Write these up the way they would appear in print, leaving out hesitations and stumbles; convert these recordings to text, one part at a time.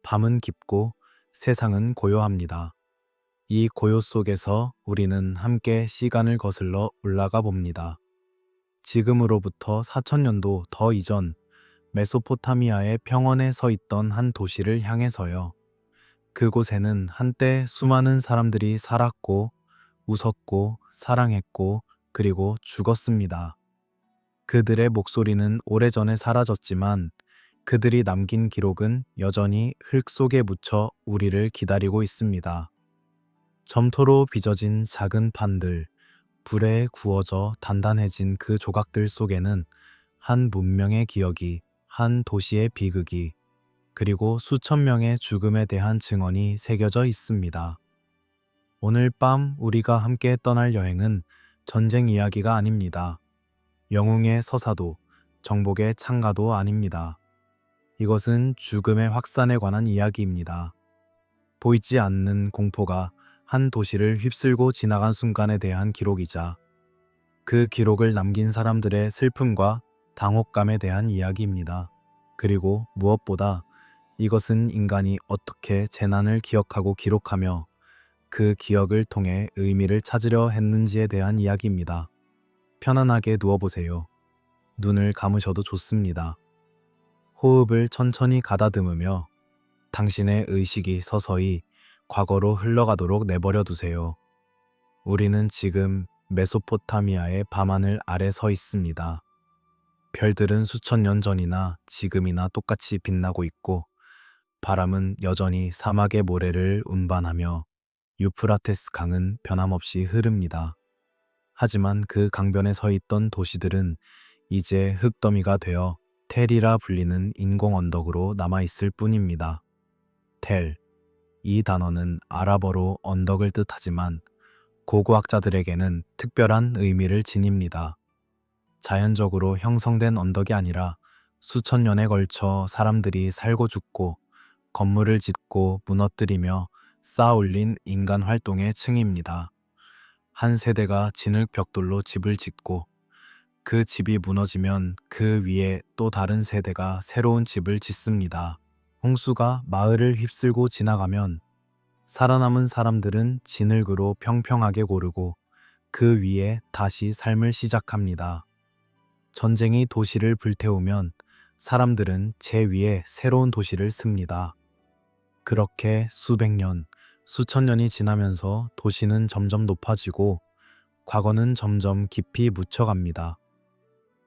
밤은 깊고 세상은 고요합니다. 이 고요 속에서 우리는 함께 시간을 거슬러 올라가 봅니다. 지금으로부터 4천년도 더 이전 메소포타미아의 평원에 서 있던 한 도시를 향해서요. 그곳에는 한때 수많은 사람들이 살았고 웃었고 사랑했고 그리고 죽었습니다. 그들의 목소리는 오래전에 사라졌지만 그들이 남긴 기록은 여전히 흙 속에 묻혀 우리를 기다리고 있습니다. 점토로 빚어진 작은 판들, 불에 구워져 단단해진 그 조각들 속에는 한 문명의 기억이, 한 도시의 비극이, 그리고 수천 명의 죽음에 대한 증언이 새겨져 있습니다. 오늘 밤 우리가 함께 떠날 여행은 전쟁 이야기가 아닙니다. 영웅의 서사도, 정복의 창가도 아닙니다. 이것은 죽음의 확산에 관한 이야기입니다. 보이지 않는 공포가 한 도시를 휩쓸고 지나간 순간에 대한 기록이자 그 기록을 남긴 사람들의 슬픔과 당혹감에 대한 이야기입니다. 그리고 무엇보다 이것은 인간이 어떻게 재난을 기억하고 기록하며 그 기억을 통해 의미를 찾으려 했는지에 대한 이야기입니다. 편안하게 누워보세요. 눈을 감으셔도 좋습니다. 호흡을 천천히 가다듬으며 당신의 의식이 서서히 과거로 흘러가도록 내버려 두세요. 우리는 지금 메소포타미아의 밤하늘 아래 서 있습니다. 별들은 수천 년 전이나 지금이나 똑같이 빛나고 있고 바람은 여전히 사막의 모래를 운반하며 유프라테스 강은 변함없이 흐릅니다. 하지만 그 강변에 서 있던 도시들은 이제 흙더미가 되어 텔이라 불리는 인공 언덕으로 남아있을 뿐입니다. 텔, 이 단어는 아랍어로 언덕을 뜻하지만 고고학자들에게는 특별한 의미를 지닙니다. 자연적으로 형성된 언덕이 아니라 수천 년에 걸쳐 사람들이 살고 죽고 건물을 짓고 무너뜨리며 쌓아올린 인간 활동의 층입니다. 한 세대가 진흙 벽돌로 집을 짓고 그 집이 무너지면 그 위에 또 다른 세대가 새로운 집을 짓습니다. 홍수가 마을을 휩쓸고 지나가면 살아남은 사람들은 진흙으로 평평하게 고르고 그 위에 다시 삶을 시작합니다. 전쟁이 도시를 불태우면 사람들은 제 위에 새로운 도시를 씁니다. 그렇게 수백 년, 수천 년이 지나면서 도시는 점점 높아지고 과거는 점점 깊이 묻혀갑니다.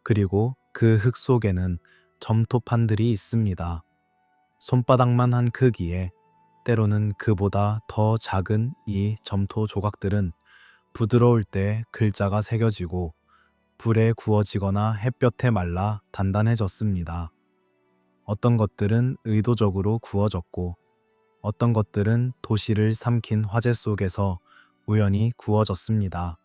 그리고 그 흙 속에는 점토판들이 있습니다. 손바닥만 한 크기에 때로는 그보다 더 작은 이 점토 조각들은 부드러울 때 글자가 새겨지고 불에 구워지거나 햇볕에 말라 단단해졌습니다. 어떤 것들은 의도적으로 구워졌고 어떤 것들은 도시를 삼킨 화재 속에서 우연히 구워졌습니다.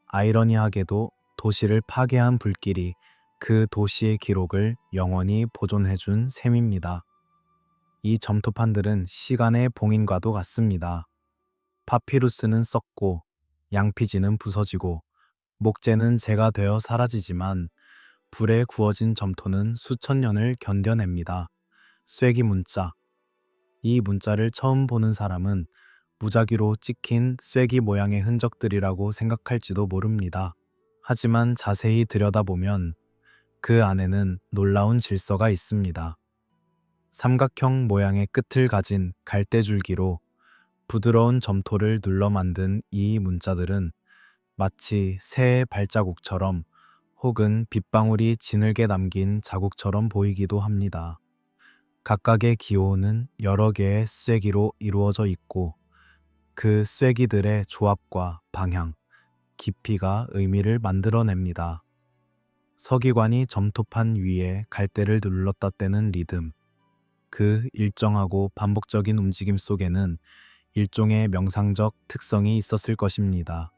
아이러니하게도 도시를 파괴한 불길이 그 도시의 기록을 영원히 보존해준 셈입니다. 이 점토판들은 시간의 봉인과도 같습니다. 파피루스는 썩고 양피지는 부서지고 목재는 재가 되어 사라지지만 불에 구워진 점토는 수천 년을 견뎌냅니다. 쐐기 문자. 이 문자를 처음 보는 사람은 무작위로 찍힌 쐐기 모양의 흔적들이라고 생각할지도 모릅니다. 하지만 자세히 들여다보면 그 안에는 놀라운 질서가 있습니다. 삼각형 모양의 끝을 가진 갈대줄기로 부드러운 점토를 눌러 만든 이 문자들은 마치 새의 발자국처럼 혹은 빗방울이 진흙에 남긴 자국처럼 보이기도 합니다. 각각의 기호는 여러 개의 쐐기로 이루어져 있고 그 쐐기들의 조합과 방향, 깊이가 의미를 만들어냅니다. 서기관이 점토판 위에 갈대를 눌렀다 떼는 리듬, 그 일정하고 반복적인 움직임 속에는 일종의 명상적 특성이 있었을 것입니다.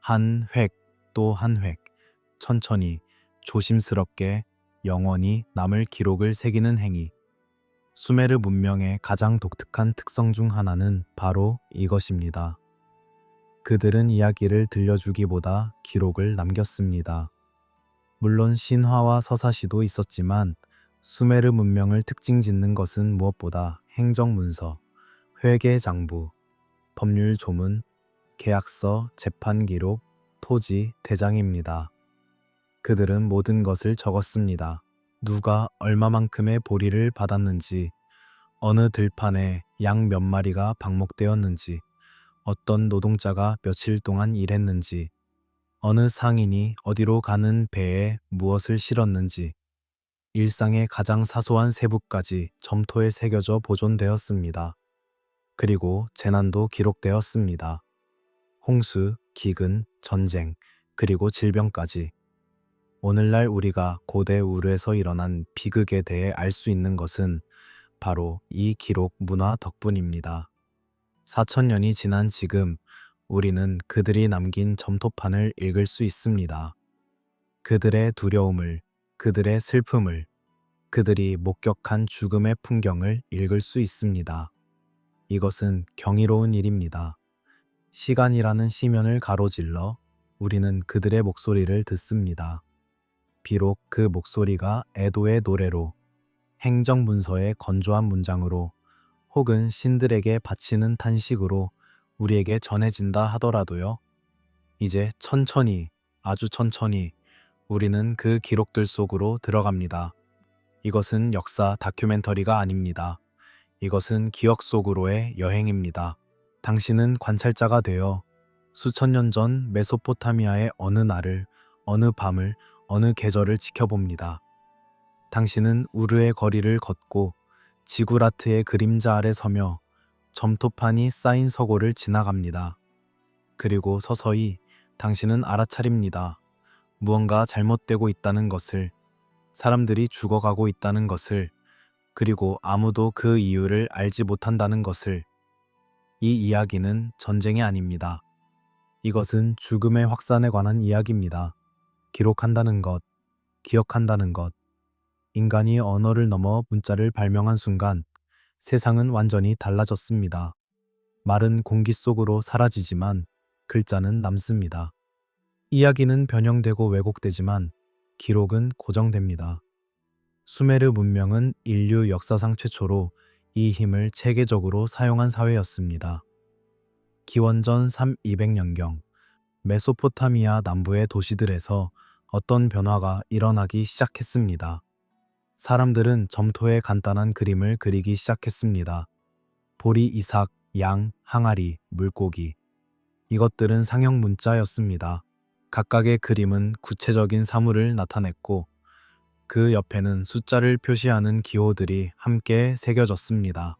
한 획 또 한 획, 천천히, 조심스럽게 영원히 남을 기록을 새기는 행위. 수메르 문명의 가장 독특한 특성 중 하나는 바로 이것입니다. 그들은 이야기를 들려주기보다 기록을 남겼습니다. 물론 신화와 서사시도 있었지만 수메르 문명을 특징 짓는 것은 무엇보다 행정문서, 회계장부, 법률조문, 계약서, 재판기록, 토지, 대장입니다. 그들은 모든 것을 적었습니다. 누가 얼마만큼의 보리를 받았는지, 어느 들판에 양 몇 마리가 방목되었는지, 어떤 노동자가 며칠 동안 일했는지, 어느 상인이 어디로 가는 배에 무엇을 실었는지, 일상의 가장 사소한 세부까지 점토에 새겨져 보존되었습니다. 그리고 재난도 기록되었습니다. 홍수, 기근, 전쟁, 그리고 질병까지. 오늘날 우리가 고대 우르에서 일어난 비극에 대해 알 수 있는 것은 바로 이 기록 문화 덕분입니다. 4천년이 지난 지금 우리는 그들이 남긴 점토판을 읽을 수 있습니다. 그들의 두려움을, 그들의 슬픔을, 그들이 목격한 죽음의 풍경을 읽을 수 있습니다. 이것은 경이로운 일입니다. 시간이라는 시면을 가로질러 우리는 그들의 목소리를 듣습니다. 비록 그 목소리가 애도의 노래로, 행정문서의 건조한 문장으로, 혹은 신들에게 바치는 탄식으로 우리에게 전해진다 하더라도요. 이제 천천히, 아주 천천히 우리는 그 기록들 속으로 들어갑니다. 이것은 역사 다큐멘터리가 아닙니다. 이것은 기억 속으로의 여행입니다. 당신은 관찰자가 되어 수천 년 전 메소포타미아의 어느 날을, 어느 밤을, 어느 계절을 지켜봅니다. 당신은 우르의 거리를 걷고 지구라트의 그림자 아래 서며 점토판이 쌓인 서고를 지나갑니다. 그리고 서서히 당신은 알아차립니다. 무언가 잘못되고 있다는 것을, 사람들이 죽어가고 있다는 것을, 그리고 아무도 그 이유를 알지 못한다는 것을. 이 이야기는 전쟁이 아닙니다. 이것은 죽음의 확산에 관한 이야기입니다. 기록한다는 것, 기억한다는 것. 인간이 언어를 넘어 문자를 발명한 순간 세상은 완전히 달라졌습니다. 말은 공기 속으로 사라지지만 글자는 남습니다. 이야기는 변형되고 왜곡되지만 기록은 고정됩니다. 수메르 문명은 인류 역사상 최초로 이 힘을 체계적으로 사용한 사회였습니다. 기원전 3200년경 메소포타미아 남부의 도시들에서 어떤 변화가 일어나기 시작했습니다. 사람들은 점토에 간단한 그림을 그리기 시작했습니다. 보리, 이삭, 양, 항아리, 물고기. 이것들은 상형 문자였습니다. 각각의 그림은 구체적인 사물을 나타냈고 그 옆에는 숫자를 표시하는 기호들이 함께 새겨졌습니다.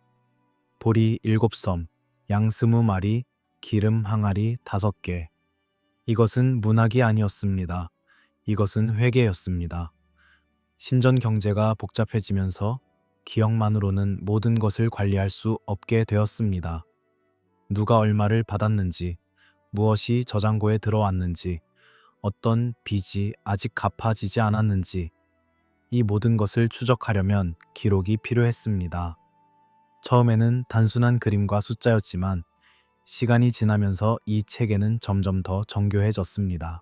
보리 7섬, 양 20마리, 기름 항아리 5개. 이것은 문학이 아니었습니다. 이것은 회계였습니다. 신전 경제가 복잡해지면서 기억만으로는 모든 것을 관리할 수 없게 되었습니다. 누가 얼마를 받았는지, 무엇이 저장고에 들어왔는지, 어떤 빚이 아직 갚아지지 않았는지, 이 모든 것을 추적하려면 기록이 필요했습니다. 처음에는 단순한 그림과 숫자였지만 시간이 지나면서 이 체계는 점점 더 정교해졌습니다.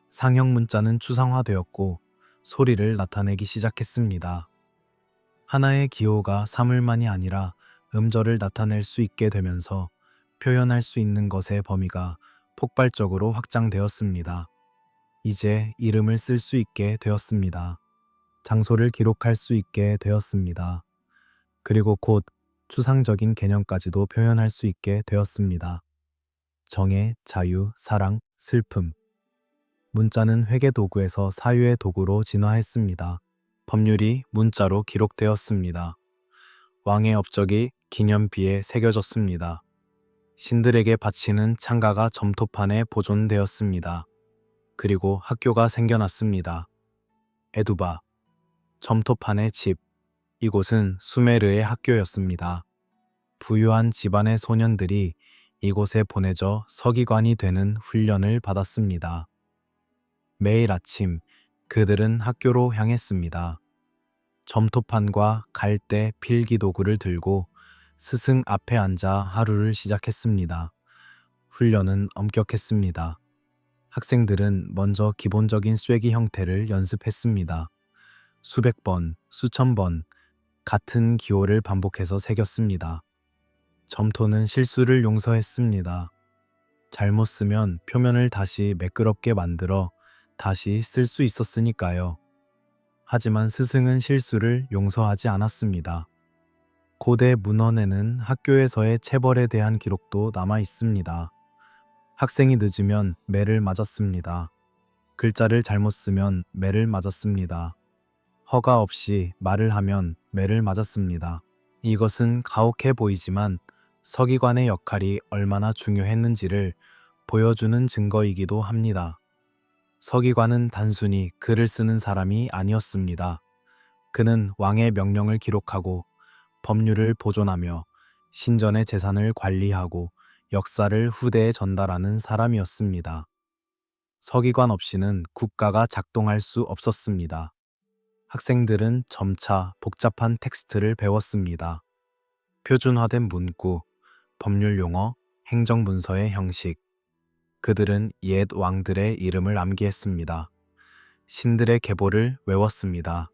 상형 문자는 추상화되었고 소리를 나타내기 시작했습니다. 하나의 기호가 사물만이 아니라 음절을 나타낼 수 있게 되면서 표현할 수 있는 것의 범위가 폭발적으로 확장되었습니다. 이제 이름을 쓸 수 있게 되었습니다. 장소를 기록할 수 있게 되었습니다. 그리고 곧 추상적인 개념까지도 표현할 수 있게 되었습니다. 정의, 자유, 사랑, 슬픔. 문자는 회계 도구에서 사유의 도구로 진화했습니다. 법률이 문자로 기록되었습니다. 왕의 업적이 기념비에 새겨졌습니다. 신들에게 바치는 창가가 점토판에 보존되었습니다. 그리고 학교가 생겨났습니다. 에두바, 점토판의 집. 이곳은 수메르의 학교였습니다. 부유한 집안의 소년들이 이곳에 보내져 서기관이 되는 훈련을 받았습니다. 매일 아침 그들은 학교로 향했습니다. 점토판과 갈대, 필기 도구를 들고 스승 앞에 앉아 하루를 시작했습니다. 훈련은 엄격했습니다. 학생들은 먼저 기본적인 쐐기 형태를 연습했습니다. 수백 번, 수천 번, 같은 기호를 반복해서 새겼습니다. 점토는 실수를 용서했습니다. 잘못 쓰면 표면을 다시 매끄럽게 만들어 다시 쓸 수 있었으니까요. 하지만 스승은 실수를 용서하지 않았습니다. 고대 문헌에는 학교에서의 체벌에 대한 기록도 남아 있습니다. 학생이 늦으면 매를 맞았습니다. 글자를 잘못 쓰면 매를 맞았습니다. 허가 없이 말을 하면 매를 맞았습니다. 이것은 가혹해 보이지만 서기관의 역할이 얼마나 중요했는지를 보여주는 증거이기도 합니다. 서기관은 단순히 글을 쓰는 사람이 아니었습니다. 그는 왕의 명령을 기록하고 법률을 보존하며 신전의 재산을 관리하고 역사를 후대에 전달하는 사람이었습니다. 서기관 없이는 국가가 작동할 수 없었습니다. 학생들은 점차 복잡한 텍스트를 배웠습니다. 표준화된 문구, 법률 용어, 행정문서의 형식. 그들은 옛 왕들의 이름을 암기했습니다. 신들의 계보를 외웠습니다.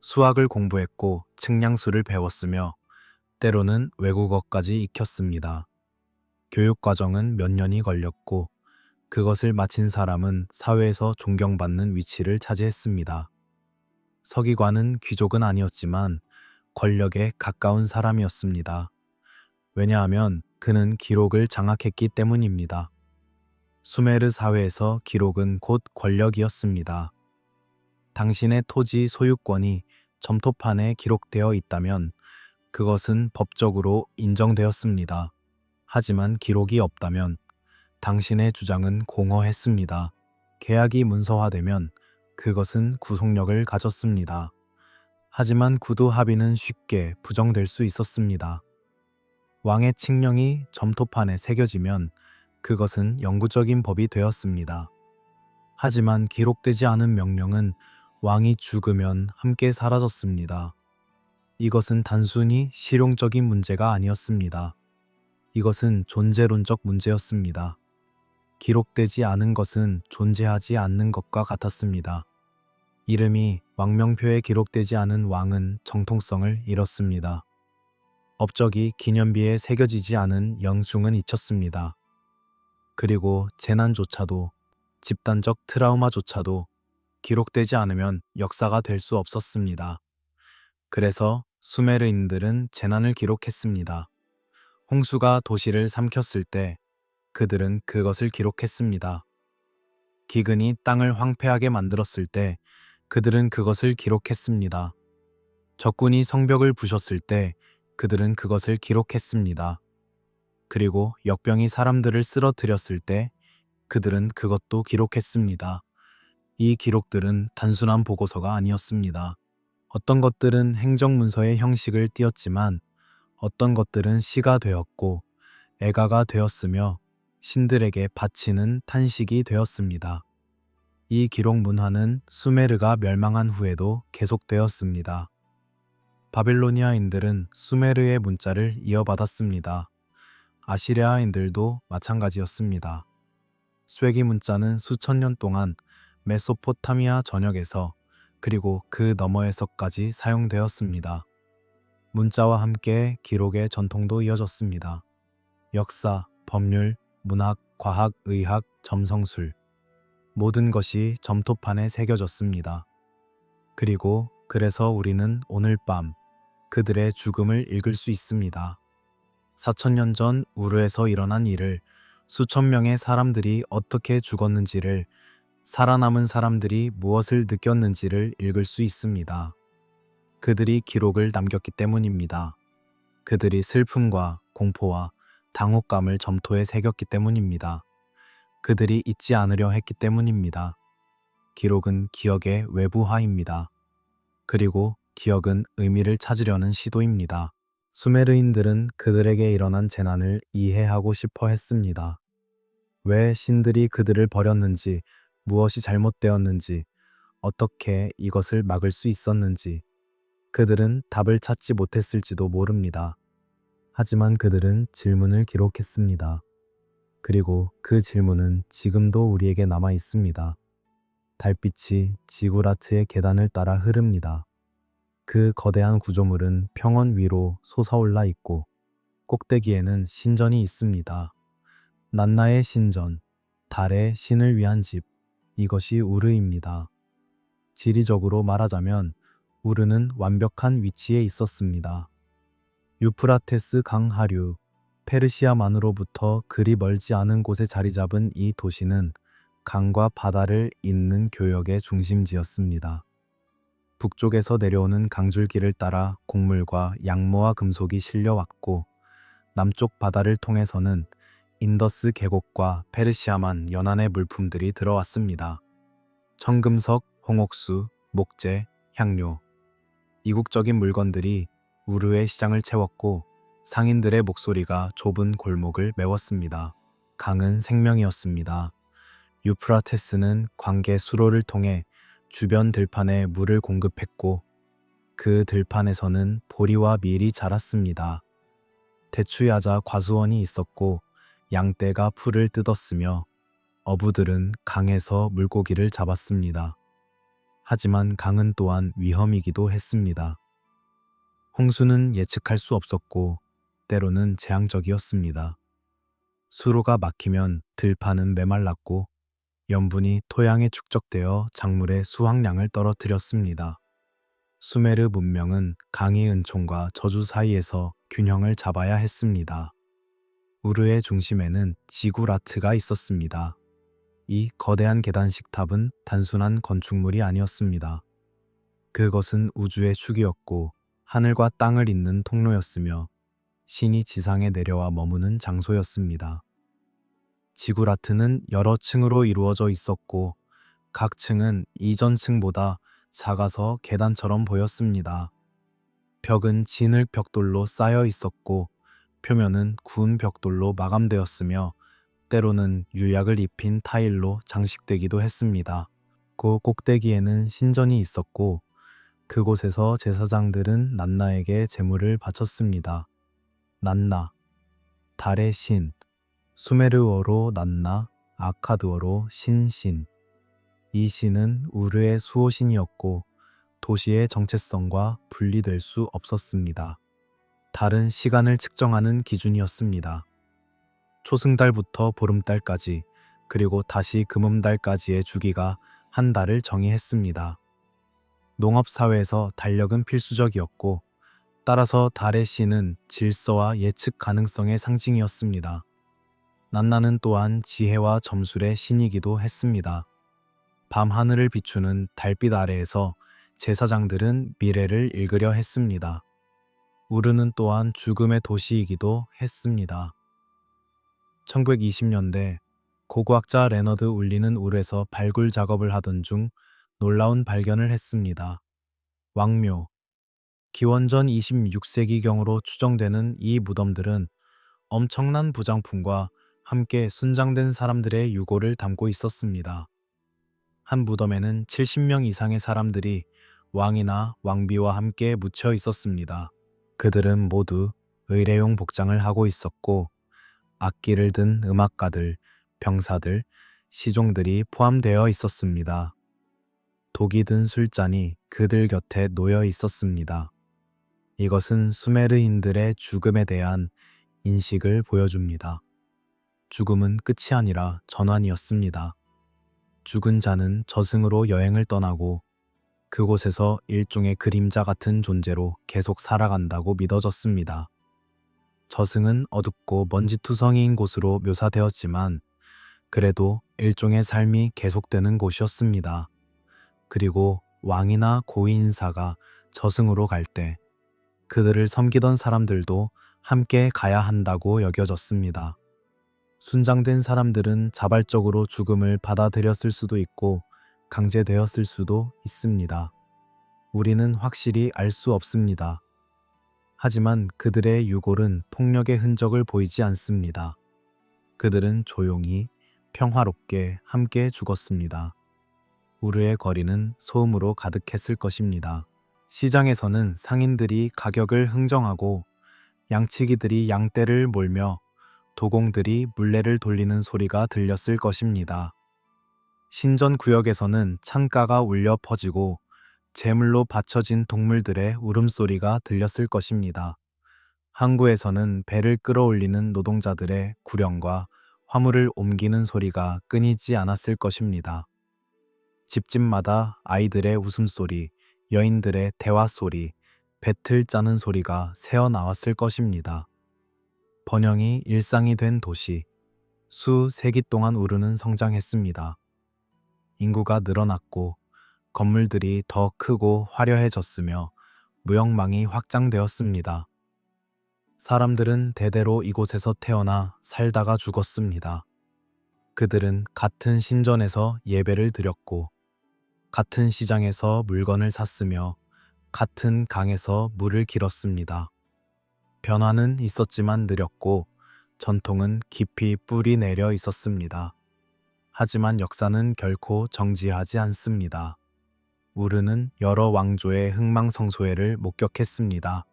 수학을 공부했고 측량수를 배웠으며 때로는 외국어까지 익혔습니다. 교육 과정은 몇 년이 걸렸고 그것을 마친 사람은 사회에서 존경받는 위치를 차지했습니다. 서기관은 귀족은 아니었지만 권력에 가까운 사람이었습니다. 왜냐하면 그는 기록을 장악했기 때문입니다. 수메르 사회에서 기록은 곧 권력이었습니다. 당신의 토지 소유권이 점토판에 기록되어 있다면 그것은 법적으로 인정되었습니다. 하지만 기록이 없다면 당신의 주장은 공허했습니다. 계약이 문서화되면 그것은 구속력을 가졌습니다. 하지만 구두 합의는 쉽게 부정될 수 있었습니다. 왕의 칙령이 점토판에 새겨지면 그것은 영구적인 법이 되었습니다. 하지만 기록되지 않은 명령은 왕이 죽으면 함께 사라졌습니다. 이것은 단순히 실용적인 문제가 아니었습니다. 이것은 존재론적 문제였습니다. 기록되지 않은 것은 존재하지 않는 것과 같았습니다. 이름이 왕명표에 기록되지 않은 왕은 정통성을 잃었습니다. 업적이 기념비에 새겨지지 않은 영숭은 잊혔습니다. 그리고 재난조차도, 집단적 트라우마조차도 기록되지 않으면 역사가 될 수 없었습니다. 그래서 수메르인들은 재난을 기록했습니다. 홍수가 도시를 삼켰을 때 그들은 그것을 기록했습니다. 기근이 땅을 황폐하게 만들었을 때 그들은 그것을 기록했습니다. 적군이 성벽을 부셨을 때 그들은 그것을 기록했습니다. 그리고 역병이 사람들을 쓰러뜨렸을 때 그들은 그것도 기록했습니다. 이 기록들은 단순한 보고서가 아니었습니다. 어떤 것들은 행정문서의 형식을 띠었지만 어떤 것들은 시가 되었고 애가가 되었으며 신들에게 바치는 탄식이 되었습니다. 이 기록 문화는 수메르가 멸망한 후에도 계속되었습니다. 바빌로니아인들은 수메르의 문자를 이어받았습니다. 아시리아인들도 마찬가지였습니다. 쇠기 문자는 수천 년 동안 메소포타미아 전역에서 그리고 그 너머에서까지 사용되었습니다. 문자와 함께 기록의 전통도 이어졌습니다. 역사, 법률, 문학, 과학, 의학, 점성술 모든 것이 점토판에 새겨졌습니다. 그리고 그래서 우리는 오늘 밤 그들의 죽음을 읽을 수 있습니다. 4,000년 전 우르에서 일어난 일을 수천 명의 사람들이 어떻게 죽었는지를 살아남은 사람들이 무엇을 느꼈는지를 읽을 수 있습니다. 그들이 기록을 남겼기 때문입니다. 그들이 슬픔과 공포와 당혹감을 점토에 새겼기 때문입니다. 그들이 잊지 않으려 했기 때문입니다. 기록은 기억의 외부화입니다. 그리고 기억은 의미를 찾으려는 시도입니다. 수메르인들은 그들에게 일어난 재난을 이해하고 싶어 했습니다. 왜 신들이 그들을 버렸는지, 무엇이 잘못되었는지, 어떻게 이것을 막을 수 있었는지, 그들은 답을 찾지 못했을지도 모릅니다. 하지만 그들은 질문을 기록했습니다. 그리고 그 질문은 지금도 우리에게 남아 있습니다. 달빛이 지구라트의 계단을 따라 흐릅니다. 그 거대한 구조물은 평원 위로 솟아올라 있고 꼭대기에는 신전이 있습니다. 난나의 신전, 달의 신을 위한 집, 이것이 우르입니다. 지리적으로 말하자면 우르는 완벽한 위치에 있었습니다. 유프라테스 강 하류, 페르시아만으로부터 그리 멀지 않은 곳에 자리 잡은 이 도시는 강과 바다를 잇는 교역의 중심지였습니다. 북쪽에서 내려오는 강줄기를 따라 곡물과 양모와 금속이 실려왔고 남쪽 바다를 통해서는 인더스 계곡과 페르시아만 연안의 물품들이 들어왔습니다. 청금석, 홍옥수, 목재, 향료, 이국적인 물건들이 우르의 시장을 채웠고 상인들의 목소리가 좁은 골목을 메웠습니다. 강은 생명이었습니다. 유프라테스는 광계 수로를 통해 주변 들판에 물을 공급했고 그 들판에서는 보리와 밀이 자랐습니다. 대추야자 과수원이 있었고 양떼가 풀을 뜯었으며 어부들은 강에서 물고기를 잡았습니다. 하지만 강은 또한 위험이기도 했습니다. 홍수는 예측할 수 없었고 때로는 재앙적이었습니다. 수로가 막히면 들판은 메말랐고 염분이 토양에 축적되어 작물의 수확량을 떨어뜨렸습니다. 수메르 문명은 강의 은총과 저주 사이에서 균형을 잡아야 했습니다. 우르의 중심에는 지구라트가 있었습니다. 이 거대한 계단식 탑은 단순한 건축물이 아니었습니다. 그것은 우주의 축이었고 하늘과 땅을 잇는 통로였으며 신이 지상에 내려와 머무는 장소였습니다. 지구라트는 여러 층으로 이루어져 있었고 각 층은 이전 층보다 작아서 계단처럼 보였습니다. 벽은 진흙 벽돌로 쌓여 있었고 표면은 구운 벽돌로 마감되었으며 때로는 유약을 입힌 타일로 장식되기도 했습니다. 그 꼭대기에는 신전이 있었고 그곳에서 제사장들은 난나에게 제물을 바쳤습니다. 난나, 달의 신, 수메르어로 난나, 아카드어로 신신. 이 신은 우르의 수호신이었고 도시의 정체성과 분리될 수 없었습니다. 달은 시간을 측정하는 기준이었습니다. 초승달부터 보름달까지 그리고 다시 금음달까지의 주기가 한 달을 정의했습니다. 농업사회에서 달력은 필수적이었고 따라서 달의 신은 질서와 예측 가능성의 상징이었습니다. 난나는 또한 지혜와 점술의 신이기도 했습니다. 밤 하늘을 비추는 달빛 아래에서 제사장들은 미래를 읽으려 했습니다. 우르는 또한 죽음의 도시이기도 했습니다. 1920년대 고고학자 레너드 울리는 울에서 발굴 작업을 하던 중 놀라운 발견을 했습니다. 왕묘. 기원전 26세기경으로 추정되는 이 무덤들은 엄청난 부장품과 함께 순장된 사람들의 유골을 담고 있었습니다. 한 무덤에는 70명 이상의 사람들이 왕이나 왕비와 함께 묻혀 있었습니다. 그들은 모두 의례용 복장을 하고 있었고 악기를 든 음악가들, 병사들, 시종들이 포함되어 있었습니다. 독이 든 술잔이 그들 곁에 놓여 있었습니다. 이것은 수메르인들의 죽음에 대한 인식을 보여줍니다. 죽음은 끝이 아니라 전환이었습니다. 죽은 자는 저승으로 여행을 떠나고 그곳에서 일종의 그림자 같은 존재로 계속 살아간다고 믿어졌습니다. 저승은 어둡고 먼지투성이인 곳으로 묘사되었지만 그래도 일종의 삶이 계속되는 곳이었습니다. 그리고 왕이나 고위인사가 저승으로 갈 때 그들을 섬기던 사람들도 함께 가야 한다고 여겨졌습니다. 순장된 사람들은 자발적으로 죽음을 받아들였을 수도 있고 강제되었을 수도 있습니다. 우리는 확실히 알 수 없습니다. 하지만 그들의 유골은 폭력의 흔적을 보이지 않습니다. 그들은 조용히 평화롭게 함께 죽었습니다. 우르의 거리는 소음으로 가득했을 것입니다. 시장에서는 상인들이 가격을 흥정하고 양치기들이 양떼를 몰며 도공들이 물레를 돌리는 소리가 들렸을 것입니다. 신전 구역에서는 창가가 울려 퍼지고 제물로 바쳐진 동물들의 울음소리가 들렸을 것입니다. 항구에서는 배를 끌어올리는 노동자들의 구령과 화물을 옮기는 소리가 끊이지 않았을 것입니다. 집집마다 아이들의 웃음소리, 여인들의 대화 소리, 배틀 짜는 소리가 새어 나왔을 것입니다. 번영이 일상이 된 도시, 수세기 동안 우르는 성장했습니다. 인구가 늘어났고 건물들이 더 크고 화려해졌으며 무역망이 확장되었습니다. 사람들은 대대로 이곳에서 태어나 살다가 죽었습니다. 그들은 같은 신전에서 예배를 드렸고 같은 시장에서 물건을 샀으며 같은 강에서 물을 길었습니다. 변화는 있었지만 느렸고 전통은 깊이 뿌리 내려 있었습니다. 하지만 역사는 결코 정지하지 않습니다. 우르는 여러 왕조의 흥망성쇠를 목격했습니다.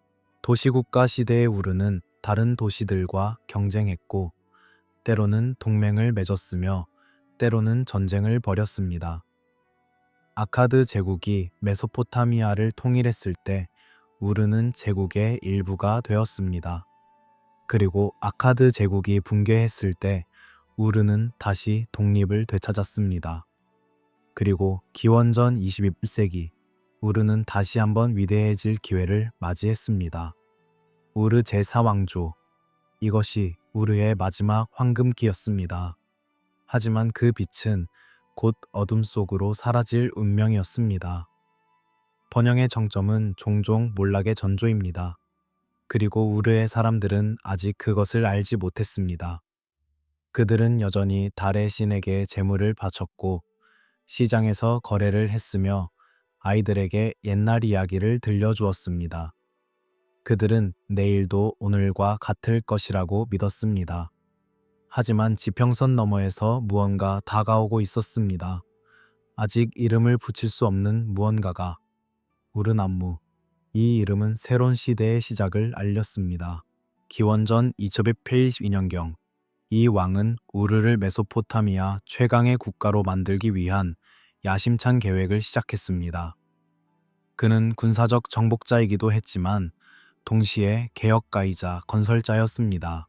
도시국가 시대의 우르는 다른 도시들과 경쟁했고 때로는 동맹을 맺었으며 때로는 전쟁을 벌였습니다. 아카드 제국이 메소포타미아를 통일했을 때 우르는 제국의 일부가 되었습니다. 그리고 아카드 제국이 붕괴했을 때 우르는 다시 독립을 되찾았습니다. 그리고 기원전 21세기 우르는 다시 한번 위대해질 기회를 맞이했습니다. 우르 제4왕조, 이것이 우르의 마지막 황금기였습니다. 하지만 그 빛은 곧 어둠 속으로 사라질 운명이었습니다. 번영의 정점은 종종 몰락의 전조입니다. 그리고 우르의 사람들은 아직 그것을 알지 못했습니다. 그들은 여전히 달의 신에게 제물을 바쳤고 시장에서 거래를 했으며 아이들에게 옛날 이야기를 들려주었습니다. 그들은 내일도 오늘과 같을 것이라고 믿었습니다. 하지만 지평선 너머에서 무언가 다가오고 있었습니다. 아직 이름을 붙일 수 없는 무언가가. 우르남무. 이 이름은 새로운 시대의 시작을 알렸습니다. 기원전 2582년경 이 왕은 우르를 메소포타미아 최강의 국가로 만들기 위한 야심찬 계획을 시작했습니다. 그는 군사적 정복자이기도 했지만 동시에 개혁가이자 건설자였습니다.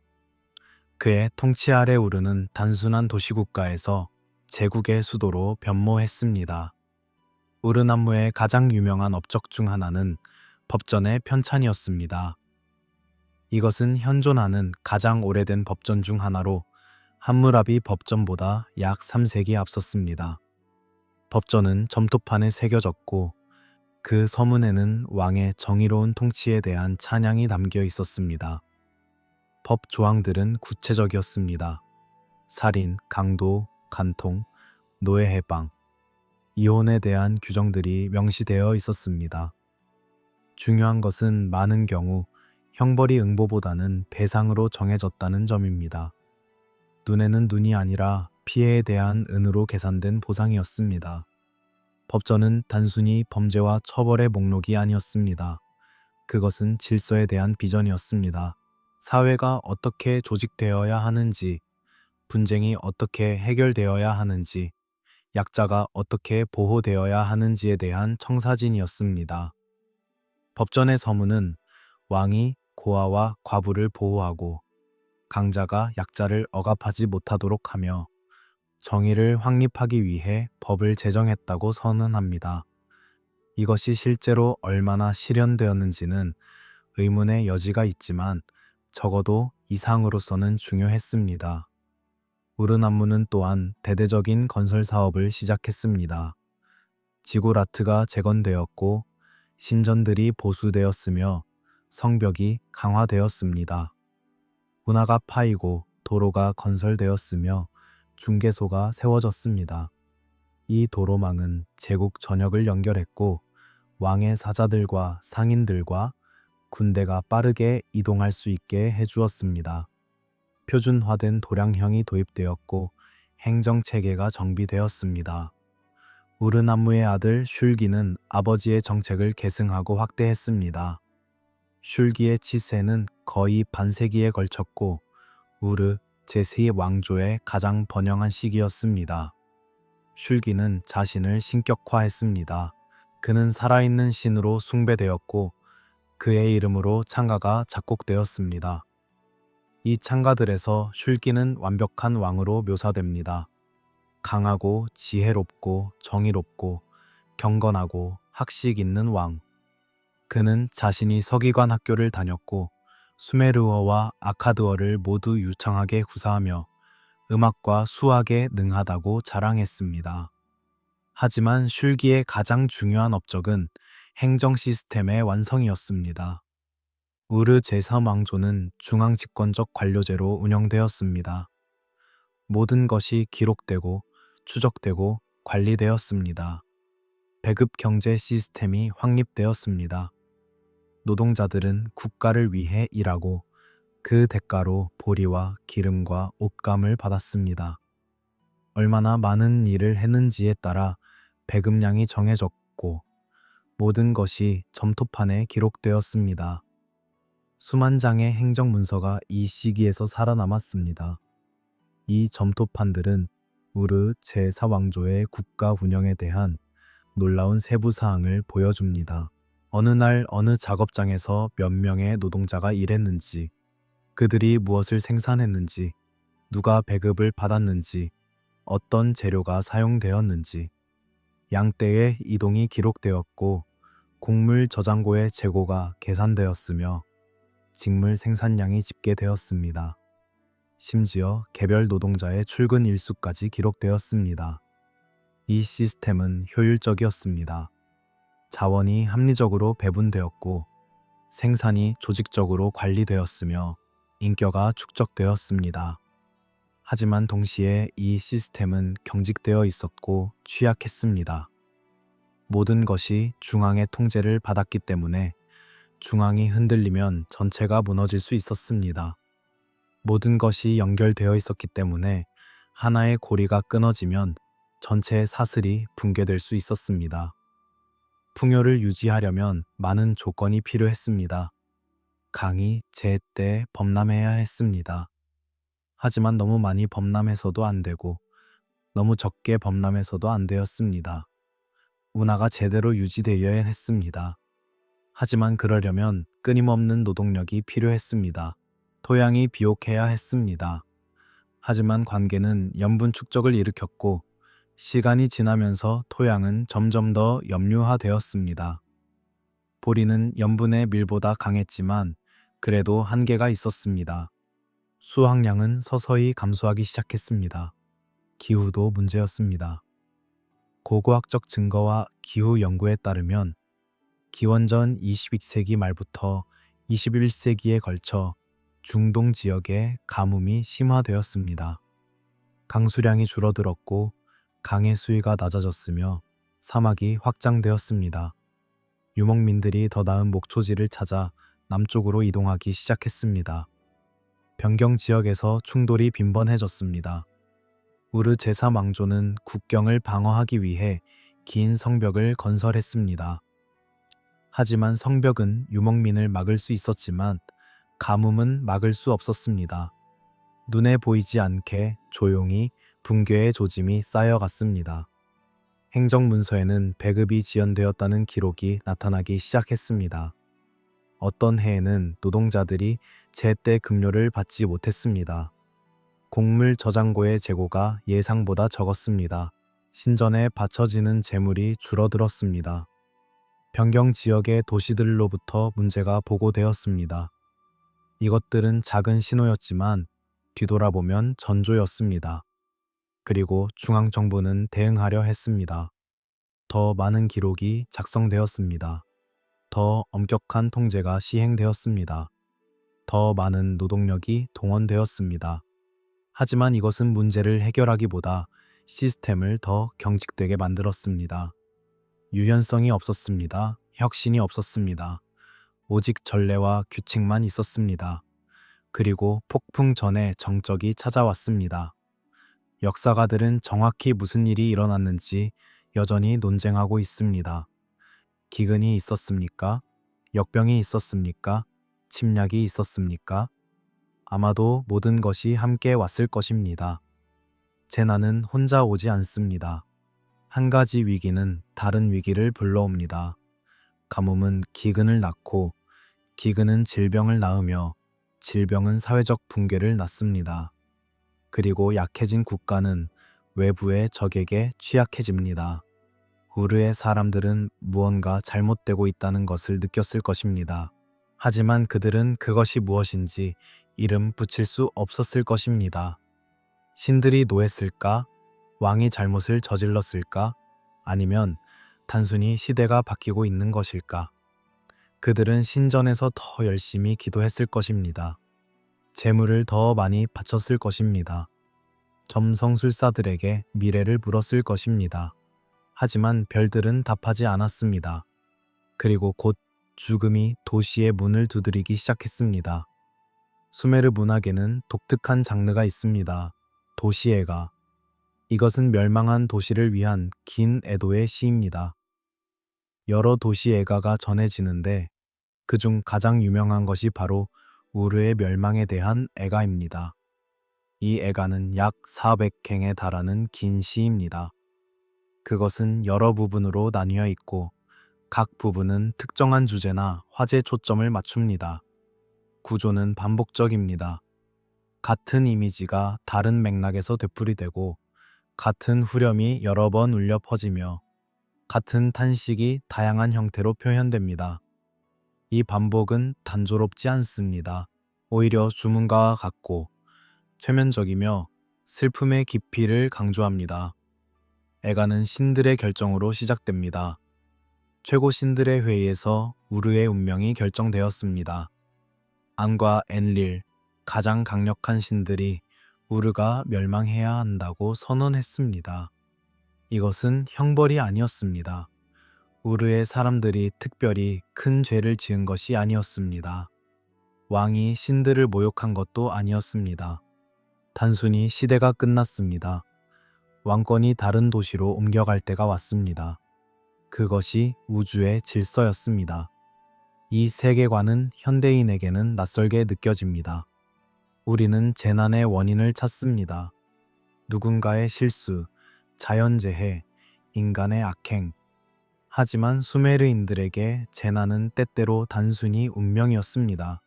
그의 통치 아래 우르는 단순한 도시국가에서 제국의 수도로 변모했습니다. 우르남무의 가장 유명한 업적 중 하나는 법전의 편찬이었습니다. 이것은 현존하는 가장 오래된 법전 중 하나로 함무라비 법전보다 약 3세기 앞섰습니다. 법전은 점토판에 새겨졌고 그 서문에는 왕의 정의로운 통치에 대한 찬양이 담겨 있었습니다. 법 조항들은 구체적이었습니다. 살인, 강도, 간통, 노예 해방, 이혼에 대한 규정들이 명시되어 있었습니다. 중요한 것은 많은 경우 형벌이 응보보다는 배상으로 정해졌다는 점입니다. 눈에는 눈이 아니라 피해에 대한 은으로 계산된 보상이었습니다. 법전은 단순히 범죄와 처벌의 목록이 아니었습니다. 그것은 질서에 대한 비전이었습니다. 사회가 어떻게 조직되어야 하는지, 분쟁이 어떻게 해결되어야 하는지, 약자가 어떻게 보호되어야 하는지에 대한 청사진이었습니다. 법전의 서문은 왕이 고아와 과부를 보호하고 강자가 약자를 억압하지 못하도록 하며 정의를 확립하기 위해 법을 제정했다고 선언합니다. 이것이 실제로 얼마나 실현되었는지는 의문의 여지가 있지만 적어도 이상으로서는 중요했습니다. 우르남무는 또한 대대적인 건설 사업을 시작했습니다. 지구라트가 재건되었고 신전들이 보수되었으며 성벽이 강화되었습니다. 운하가 파이고 도로가 건설되었으며 중개소가 세워졌습니다. 이 도로망은 제국 전역을 연결했고 왕의 사자들과 상인들과 군대가 빠르게 이동할 수 있게 해주었습니다. 표준화된 도량형이 도입되었고 행정체계가 정비되었습니다. 우르남무의 아들 슐기는 아버지의 정책을 계승하고 확대했습니다. 슐기의 치세는 거의 반세기에 걸쳤고 우르 제3왕조의 가장 번영한 시기였습니다. 슐기는 자신을 신격화했습니다. 그는 살아있는 신으로 숭배되었고 그의 이름으로 창가가 작곡되었습니다. 이 창가들에서 슐기는 완벽한 왕으로 묘사됩니다. 강하고 지혜롭고 정의롭고 경건하고 학식 있는 왕. 그는 자신이 서기관 학교를 다녔고 수메르어와 아카드어를 모두 유창하게 구사하며 음악과 수학에 능하다고 자랑했습니다. 하지만 슐기의 가장 중요한 업적은 행정 시스템의 완성이었습니다. 우르 제3왕조는 중앙집권적 관료제로 운영되었습니다. 모든 것이 기록되고 추적되고 관리되었습니다. 배급 경제 시스템이 확립되었습니다. 노동자들은 국가를 위해 일하고 그 대가로 보리와 기름과 옷감을 받았습니다. 얼마나 많은 일을 했는지에 따라 배급량이 정해졌고 모든 것이 점토판에 기록되었습니다. 수만 장의 행정문서가 이 시기에서 살아남았습니다. 이 점토판들은 우르 제4왕조의 국가 운영에 대한 놀라운 세부사항을 보여줍니다. 어느 날 어느 작업장에서 몇 명의 노동자가 일했는지, 그들이 무엇을 생산했는지, 누가 배급을 받았는지, 어떤 재료가 사용되었는지, 양떼의 이동이 기록되었고 곡물 저장고의 재고가 계산되었으며 직물 생산량이 집계되었습니다. 심지어 개별 노동자의 출근 일수까지 기록되었습니다. 이 시스템은 효율적이었습니다. 자원이 합리적으로 배분되었고 생산이 조직적으로 관리되었으며 인격이 축적되었습니다. 하지만 동시에 이 시스템은 경직되어 있었고 취약했습니다. 모든 것이 중앙의 통제를 받았기 때문에 중앙이 흔들리면 전체가 무너질 수 있었습니다. 모든 것이 연결되어 있었기 때문에 하나의 고리가 끊어지면 전체의 사슬이 붕괴될 수 있었습니다. 풍요를 유지하려면 많은 조건이 필요했습니다. 강이 제때 범람해야 했습니다. 하지만 너무 많이 범람해서도 안 되고 너무 적게 범람해서도 안 되었습니다. 운하가 제대로 유지되어야 했습니다. 하지만 그러려면 끊임없는 노동력이 필요했습니다. 토양이 비옥해야 했습니다. 하지만 관계는 염분 축적을 일으켰고 시간이 지나면서 토양은 점점 더 염류화되었습니다. 보리는 염분의 밀보다 강했지만 그래도 한계가 있었습니다. 수확량은 서서히 감소하기 시작했습니다. 기후도 문제였습니다. 고고학적 증거와 기후 연구에 따르면 기원전 22세기 말부터 21세기에 걸쳐 중동 지역에 가뭄이 심화되었습니다. 강수량이 줄어들었고 강의 수위가 낮아졌으며 사막이 확장되었습니다. 유목민들이 더 나은 목초지를 찾아 남쪽으로 이동하기 시작했습니다. 변경 지역에서 충돌이 빈번해졌습니다. 우르 제3왕조는 국경을 방어하기 위해 긴 성벽을 건설했습니다. 하지만 성벽은 유목민을 막을 수 있었지만 가뭄은 막을 수 없었습니다. 눈에 보이지 않게 조용히 붕괴의 조짐이 쌓여갔습니다. 행정문서에는 배급이 지연되었다는 기록이 나타나기 시작했습니다. 어떤 해에는 노동자들이 제때 급료를 받지 못했습니다. 곡물 저장고의 재고가 예상보다 적었습니다. 신전에 바쳐지는 재물이 줄어들었습니다. 변경 지역의 도시들로부터 문제가 보고되었습니다. 이것들은 작은 신호였지만 뒤돌아보면 전조였습니다. 그리고 중앙정부는 대응하려 했습니다. 더 많은 기록이 작성되었습니다. 더 엄격한 통제가 시행되었습니다. 더 많은 노동력이 동원되었습니다. 하지만 이것은 문제를 해결하기보다 시스템을 더 경직되게 만들었습니다. 유연성이 없었습니다. 혁신이 없었습니다. 오직 전례와 규칙만 있었습니다. 그리고 폭풍 전에 정적이 찾아왔습니다. 역사가들은 정확히 무슨 일이 일어났는지 여전히 논쟁하고 있습니다. 기근이 있었습니까? 역병이 있었습니까? 침략이 있었습니까? 아마도 모든 것이 함께 왔을 것입니다. 재난은 혼자 오지 않습니다. 한 가지 위기는 다른 위기를 불러옵니다. 가뭄은 기근을 낳고 기근은 질병을 낳으며 질병은 사회적 붕괴를 낳습니다. 그리고 약해진 국가는 외부의 적에게 취약해집니다. 우르의 사람들은 무언가 잘못되고 있다는 것을 느꼈을 것입니다. 하지만 그들은 그것이 무엇인지 이름 붙일 수 없었을 것입니다. 신들이 노했을까? 왕이 잘못을 저질렀을까? 아니면 단순히 시대가 바뀌고 있는 것일까? 그들은 신전에서 더 열심히 기도했을 것입니다. 재물을 더 많이 바쳤을 것입니다. 점성술사들에게 미래를 물었을 것입니다. 하지만 별들은 답하지 않았습니다. 그리고 곧 죽음이 도시의 문을 두드리기 시작했습니다. 수메르 문학에는 독특한 장르가 있습니다. 도시애가. 이것은 멸망한 도시를 위한 긴 애도의 시입니다. 여러 도시애가가 전해지는데 그중 가장 유명한 것이 바로 우르의 멸망에 대한 애가입니다. 이 애가는 약 400행에 달하는 긴 시입니다. 그것은 여러 부분으로 나뉘어 있고 각 부분은 특정한 주제나 화제 초점을 맞춥니다. 구조는 반복적입니다. 같은 이미지가 다른 맥락에서 되풀이되고 같은 후렴이 여러 번 울려 퍼지며 같은 탄식이 다양한 형태로 표현됩니다. 이 반복은 단조롭지 않습니다. 오히려 주문과와 같고 최면적이며 슬픔의 깊이를 강조합니다. 애가는 신들의 결정으로 시작됩니다. 최고 신들의 회의에서 우르의 운명이 결정되었습니다. 안과 엔릴, 가장 강력한 신들이 우르가 멸망해야 한다고 선언했습니다. 이것은 형벌이 아니었습니다. 우르의 사람들이 특별히 큰 죄를 지은 것이 아니었습니다. 왕이 신들을 모욕한 것도 아니었습니다. 단순히 시대가 끝났습니다. 왕권이 다른 도시로 옮겨갈 때가 왔습니다. 그것이 우주의 질서였습니다. 이 세계관은 현대인에게는 낯설게 느껴집니다. 우리는 재난의 원인을 찾습니다. 누군가의 실수, 자연재해, 인간의 악행. 하지만 수메르인들에게 재난은 때때로 단순히 운명이었습니다.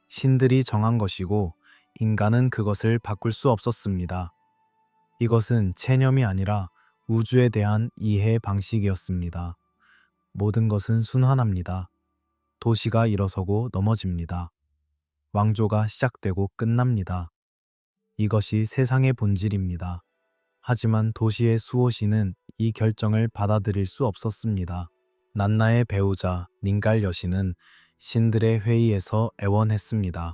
신들이 정한 것이고 인간은 그것을 바꿀 수 없었습니다. 이것은 체념이 아니라 우주에 대한 이해 방식이었습니다. 모든 것은 순환합니다. 도시가 일어서고 넘어집니다. 왕조가 시작되고 끝납니다. 이것이 세상의 본질입니다. 하지만 도시의 수호신은 이 결정을 받아들일 수 없었습니다. 난나의 배우자 닌갈 여신은 신들의 회의에서 애원했습니다.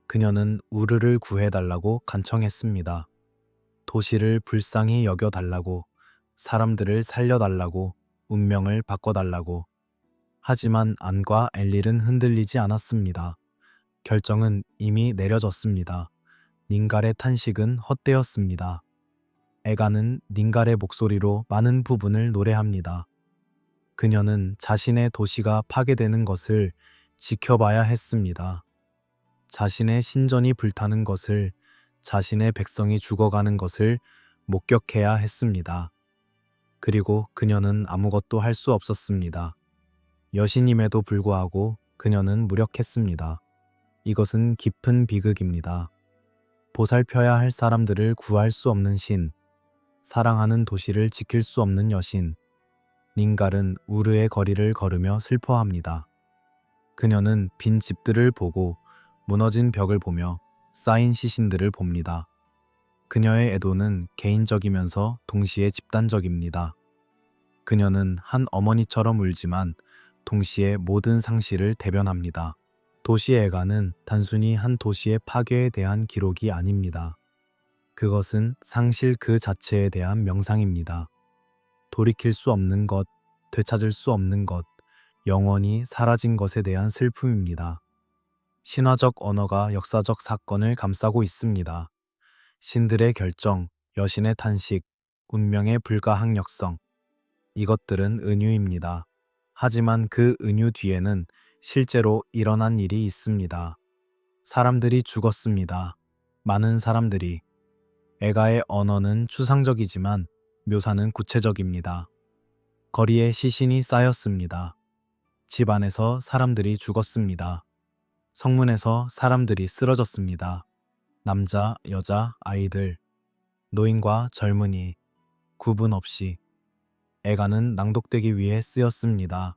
그녀는 우르를 구해달라고 간청했습니다. 도시를 불쌍히 여겨달라고, 사람들을 살려달라고, 운명을 바꿔달라고. 하지만 안과 엘릴은 흔들리지 않았습니다. 결정은 이미 내려졌습니다. 닌갈의 탄식은 헛되었습니다. 애가는 닌갈의 목소리로 많은 부분을 노래합니다. 그녀는 자신의 도시가 파괴되는 것을 지켜봐야 했습니다. 자신의 신전이 불타는 것을, 자신의 백성이 죽어가는 것을 목격해야 했습니다. 그리고 그녀는 아무것도 할 수 없었습니다. 여신임에도 불구하고 그녀는 무력했습니다. 이것은 깊은 비극입니다. 보살펴야 할 사람들을 구할 수 없는 신, 사랑하는 도시를 지킬 수 없는 여신. 닌갈은 우르의 거리를 걸으며 슬퍼합니다. 그녀는 빈 집들을 보고 무너진 벽을 보며 쌓인 시신들을 봅니다. 그녀의 애도는 개인적이면서 동시에 집단적입니다. 그녀는 한 어머니처럼 울지만 동시에 모든 상실을 대변합니다. 도시의 애가는 단순히 한 도시의 파괴에 대한 기록이 아닙니다. 그것은 상실 그 자체에 대한 명상입니다. 돌이킬 수 없는 것, 되찾을 수 없는 것, 영원히 사라진 것에 대한 슬픔입니다. 신화적 언어가 역사적 사건을 감싸고 있습니다. 신들의 결정, 여신의 탄식, 운명의 불가항력성. 이것들은 은유입니다. 하지만 그 은유 뒤에는 실제로 일어난 일이 있습니다. 사람들이 죽었습니다. 많은 사람들이. 애가의 언어는 추상적이지만 묘사는 구체적입니다. 거리에 시신이 쌓였습니다. 집 안에서 사람들이 죽었습니다. 성문에서 사람들이 쓰러졌습니다. 남자, 여자, 아이들, 노인과 젊은이, 구분 없이 애가는 낭독되기 위해 쓰였습니다.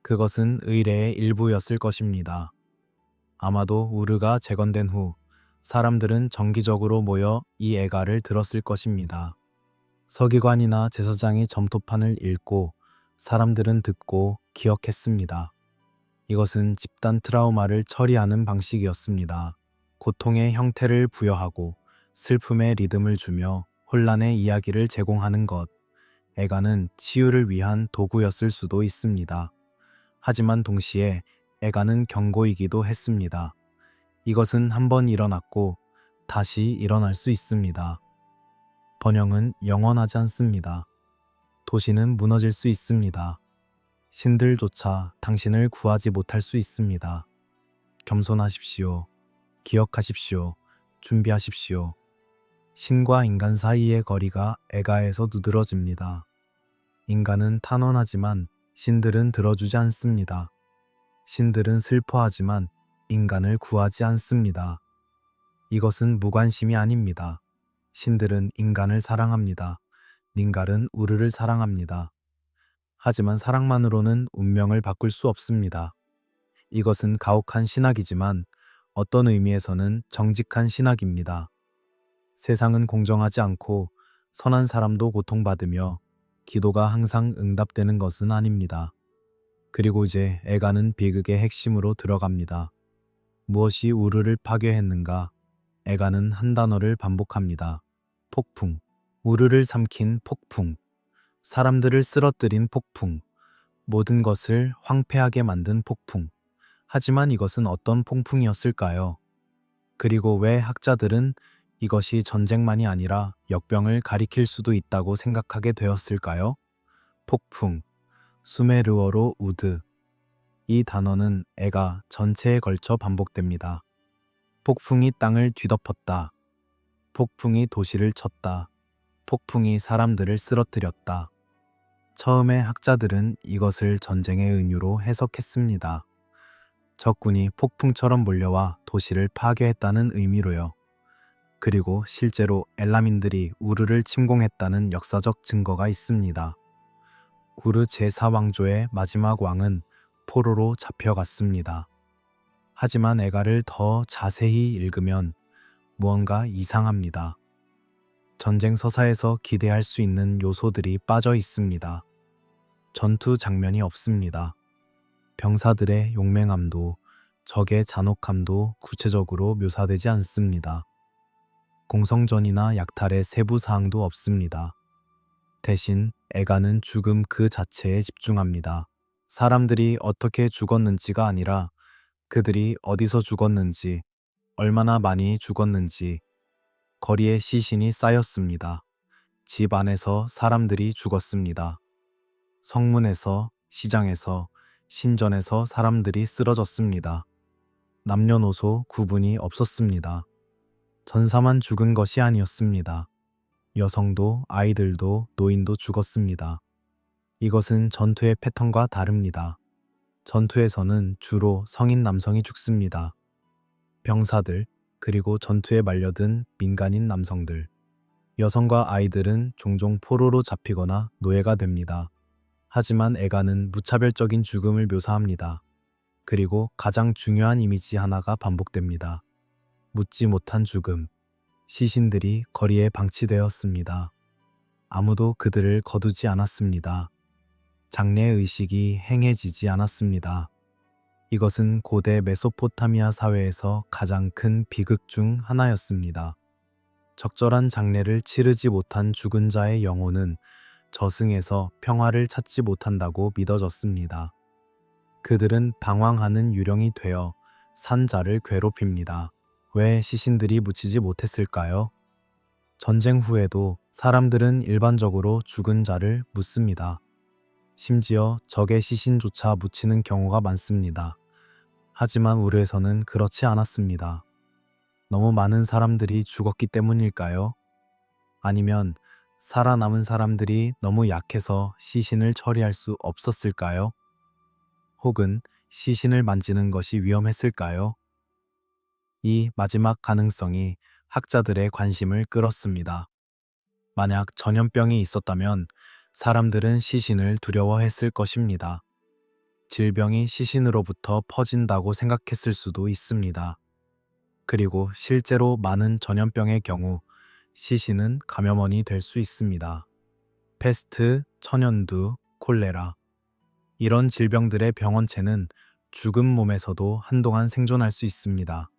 그것은 의례의 일부였을 것입니다. 아마도 우르가 재건된 후 사람들은 정기적으로 모여 이 애가를 들었을 것입니다. 서기관이나 제사장이 점토판을 읽고 사람들은 듣고 기억했습니다. 이것은 집단 트라우마를 처리하는 방식이었습니다. 고통의 형태를 부여하고 슬픔의 리듬을 주며 혼란의 이야기를 제공하는 것. 애가는 치유를 위한 도구였을 수도 있습니다. 하지만 동시에 애가는 경고이기도 했습니다. 이것은 한번 일어났고 다시 일어날 수 있습니다. 번영은 영원하지 않습니다. 도시는 무너질 수 있습니다. 신들조차 당신을 구하지 못할 수 있습니다. 겸손하십시오. 기억하십시오. 준비하십시오. 신과 인간 사이의 거리가 애가에서 두드러집니다. 인간은 탄원하지만 신들은 들어주지 않습니다. 신들은 슬퍼하지만 인간을 구하지 않습니다. 이것은 무관심이 아닙니다. 신들은 인간을 사랑합니다. 닌갈은 우르를 사랑합니다. 하지만 사랑만으로는 운명을 바꿀 수 없습니다. 이것은 가혹한 신학이지만 어떤 의미에서는 정직한 신학입니다. 세상은 공정하지 않고 선한 사람도 고통받으며 기도가 항상 응답되는 것은 아닙니다. 그리고 이제 애가는 비극의 핵심으로 들어갑니다. 무엇이 우르를 파괴했는가? 애가는 한 단어를 반복합니다. 폭풍. 우르를 삼킨 폭풍. 사람들을 쓰러뜨린 폭풍. 모든 것을 황폐하게 만든 폭풍. 하지만 이것은 어떤 폭풍이었을까요? 그리고 왜 학자들은 이것이 전쟁만이 아니라 역병을 가리킬 수도 있다고 생각하게 되었을까요? 폭풍. 수메르어로 우드. 이 단어는 애가 전체에 걸쳐 반복됩니다. 폭풍이 땅을 뒤덮었다. 폭풍이 도시를 쳤다. 폭풍이 사람들을 쓰러뜨렸다. 처음에 학자들은 이것을 전쟁의 은유로 해석했습니다. 적군이 폭풍처럼 몰려와 도시를 파괴했다는 의미로요. 그리고 실제로 엘라민들이 우르를 침공했다는 역사적 증거가 있습니다. 우르 제4왕조의 마지막 왕은 포로로 잡혀갔습니다. 하지만 애가를 더 자세히 읽으면 무언가 이상합니다. 전쟁 서사에서 기대할 수 있는 요소들이 빠져 있습니다. 전투 장면이 없습니다. 병사들의 용맹함도 적의 잔혹함도 구체적으로 묘사되지 않습니다. 공성전이나 약탈의 세부 사항도 없습니다. 대신 애가는 죽음 그 자체에 집중합니다. 사람들이 어떻게 죽었는지가 아니라 그들이 어디서 죽었는지, 얼마나 많이 죽었는지, 거리에 시신이 쌓였습니다. 집 안에서 사람들이 죽었습니다. 성문에서, 시장에서, 신전에서 사람들이 쓰러졌습니다. 남녀노소 구분이 없었습니다. 전사만 죽은 것이 아니었습니다. 여성도 아이들도 노인도 죽었습니다. 이것은 전투의 패턴과 다릅니다. 전투에서는 주로 성인 남성이 죽습니다. 병사들, 그리고 전투에 말려든 민간인 남성들. 여성과 아이들은 종종 포로로 잡히거나 노예가 됩니다. 하지만 애가는 무차별적인 죽음을 묘사합니다. 그리고 가장 중요한 이미지 하나가 반복됩니다. 묻지 못한 죽음. 시신들이 거리에 방치되었습니다. 아무도 그들을 거두지 않았습니다. 장례 의식이 행해지지 않았습니다. 이것은 고대 메소포타미아 사회에서 가장 큰 비극 중 하나였습니다. 적절한 장례를 치르지 못한 죽은 자의 영혼은 저승에서 평화를 찾지 못한다고 믿어졌습니다. 그들은 방황하는 유령이 되어 산자를 괴롭힙니다. 왜 시신들이 묻히지 못했을까요? 전쟁 후에도 사람들은 일반적으로 죽은 자를 묻습니다. 심지어 적의 시신조차 묻히는 경우가 많습니다. 하지만 우르에서는 그렇지 않았습니다. 너무 많은 사람들이 죽었기 때문일까요? 아니면 살아남은 사람들이 너무 약해서 시신을 처리할 수 없었을까요? 혹은 시신을 만지는 것이 위험했을까요? 이 마지막 가능성이 학자들의 관심을 끌었습니다. 만약 전염병이 있었다면 사람들은 시신을 두려워했을 것입니다. 질병이 시신으로부터 퍼진다고 생각했을 수도 있습니다. 그리고 실제로 많은 전염병의 경우 시신은 감염원이 될 수 있습니다. 패스트, 천연두, 콜레라. 이런 질병들의 병원체는 죽은 몸에서도 한동안 생존할 수 있습니다.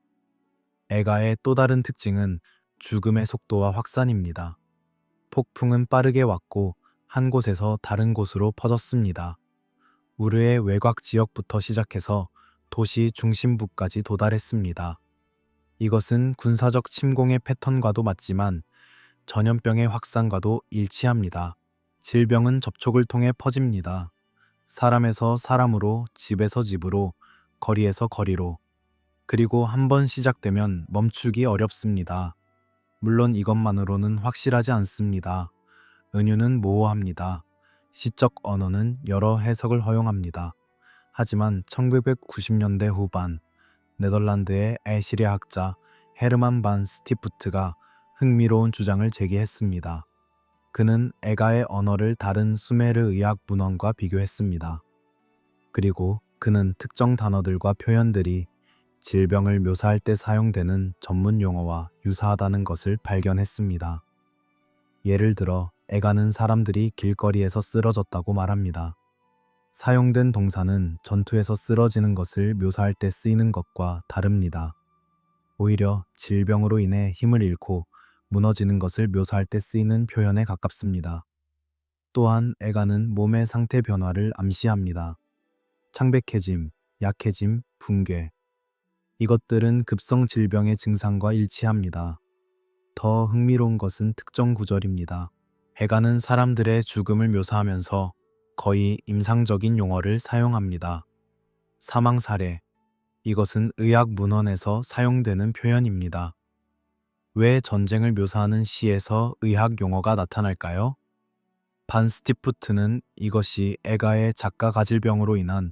애가의 또 다른 특징은 죽음의 속도와 확산입니다. 폭풍은 빠르게 왔고 한 곳에서 다른 곳으로 퍼졌습니다. 우르의 외곽 지역부터 시작해서 도시 중심부까지 도달했습니다. 이것은 군사적 침공의 패턴과도 맞지만 전염병의 확산과도 일치합니다. 질병은 접촉을 통해 퍼집니다. 사람에서 사람으로, 집에서 집으로, 거리에서 거리로. 그리고 한 번 시작되면 멈추기 어렵습니다. 물론 이것만으로는 확실하지 않습니다. 은유는 모호합니다. 시적 언어는 여러 해석을 허용합니다. 하지만 1990년대 후반 네덜란드의 애시리 학자 헤르만 반 스티프트가 흥미로운 주장을 제기했습니다. 그는 애가의 언어를 다른 수메르 의학 문헌과 비교했습니다. 그리고 그는 특정 단어들과 표현들이 질병을 묘사할 때 사용되는 전문 용어와 유사하다는 것을 발견했습니다. 예를 들어 애가는 사람들이 길거리에서 쓰러졌다고 말합니다. 사용된 동사는 전투에서 쓰러지는 것을 묘사할 때 쓰이는 것과 다릅니다. 오히려 질병으로 인해 힘을 잃고 무너지는 것을 묘사할 때 쓰이는 표현에 가깝습니다. 또한 애가는 몸의 상태 변화를 암시합니다. 창백해짐, 약해짐, 붕괴. 이것들은 급성 질병의 증상과 일치합니다. 더 흥미로운 것은 특정 구절입니다. 애가는 사람들의 죽음을 묘사하면서 거의 임상적인 용어를 사용합니다. 사망 사례. 이것은 의학 문헌에서 사용되는 표현입니다. 왜 전쟁을 묘사하는 시에서 의학 용어가 나타날까요? 반 스티프트는 이것이 애가의 작가 가질병으로 인한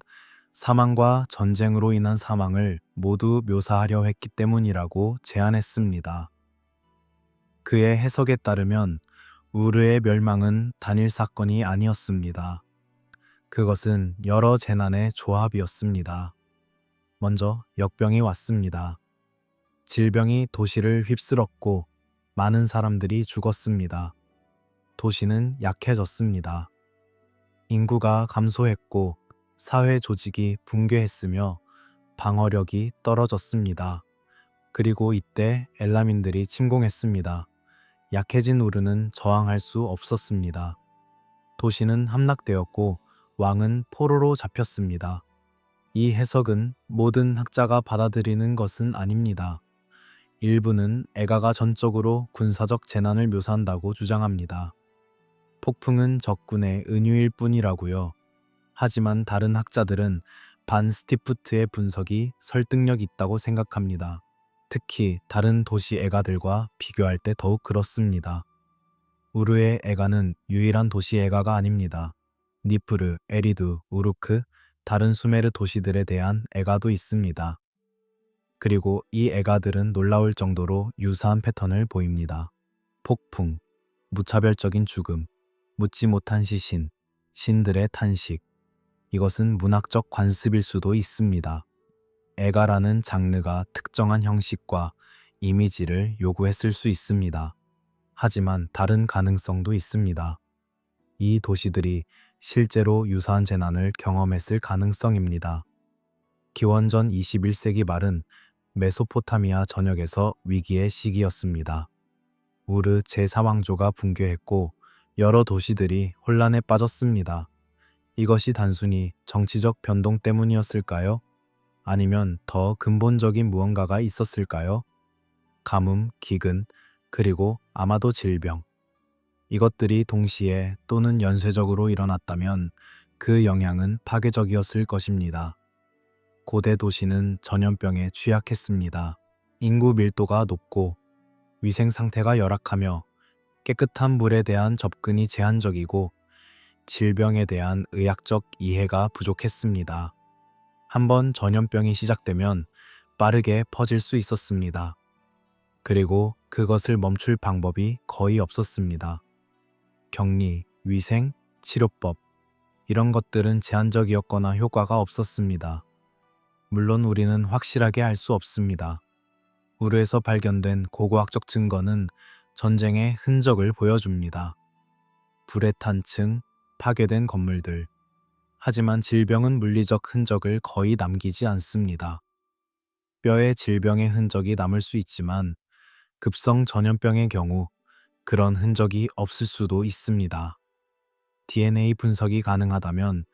사망과 전쟁으로 인한 사망을 모두 묘사하려 했기 때문이라고 제안했습니다. 그의 해석에 따르면 우르의 멸망은 단일 사건이 아니었습니다. 그것은 여러 재난의 조합이었습니다. 먼저 역병이 왔습니다. 질병이 도시를 휩쓸었고 많은 사람들이 죽었습니다. 도시는 약해졌습니다. 인구가 감소했고 사회 조직이 붕괴했으며 방어력이 떨어졌습니다. 그리고 이때 엘라민들이 침공했습니다. 약해진 우르는 저항할 수 없었습니다. 도시는 함락되었고 왕은 포로로 잡혔습니다. 이 해석은 모든 학자가 받아들이는 것은 아닙니다. 일부는 애가가 전적으로 군사적 재난을 묘사한다고 주장합니다. 폭풍은 적군의 은유일 뿐이라고요. 하지만 다른 학자들은 반 스티프트의 분석이 설득력 있다고 생각합니다. 특히 다른 도시 애가들과 비교할 때 더욱 그렇습니다. 우르의 애가는 유일한 도시 애가가 아닙니다. 니프르, 에리두, 우루크, 다른 수메르 도시들에 대한 애가도 있습니다. 그리고 이 애가들은 놀라울 정도로 유사한 패턴을 보입니다. 폭풍, 무차별적인 죽음, 묻지 못한 시신, 신들의 탄식. 이것은 문학적 관습일 수도 있습니다. 애가라는 장르가 특정한 형식과 이미지를 요구했을 수 있습니다. 하지만 다른 가능성도 있습니다. 이 도시들이 실제로 유사한 재난을 경험했을 가능성입니다. 기원전 21세기 말은 메소포타미아 전역에서 위기의 시기였습니다. 우르 제4왕조가 붕괴했고 여러 도시들이 혼란에 빠졌습니다. 이것이 단순히 정치적 변동 때문이었을까요? 아니면 더 근본적인 무언가가 있었을까요? 가뭄, 기근, 그리고 아마도 질병. 이것들이 동시에 또는 연쇄적으로 일어났다면 그 영향은 파괴적이었을 것입니다. 고대 도시는 전염병에 취약했습니다. 인구 밀도가 높고 위생 상태가 열악하며 깨끗한 물에 대한 접근이 제한적이고 질병에 대한 의학적 이해가 부족했습니다. 한번 전염병이 시작되면 빠르게 퍼질 수 있었습니다. 그리고 그것을 멈출 방법이 거의 없었습니다. 격리, 위생, 치료법, 이런 것들은 제한적이었거나 효과가 없었습니다. 물론 우리는 확실하게 알 수 없습니다. 우르에서 발견된 고고학적 증거는 전쟁의 흔적을 보여줍니다. 불에 탄 층, 파괴된 건물들. 하지만 질병은 물리적 흔적을 거의 남기지 않습니다. 뼈에 질병의 흔적이 남을 수 있지만 급성 전염병의 경우 그런 흔적이 없을 수도 있습니다. DNA 분석이 가능하다면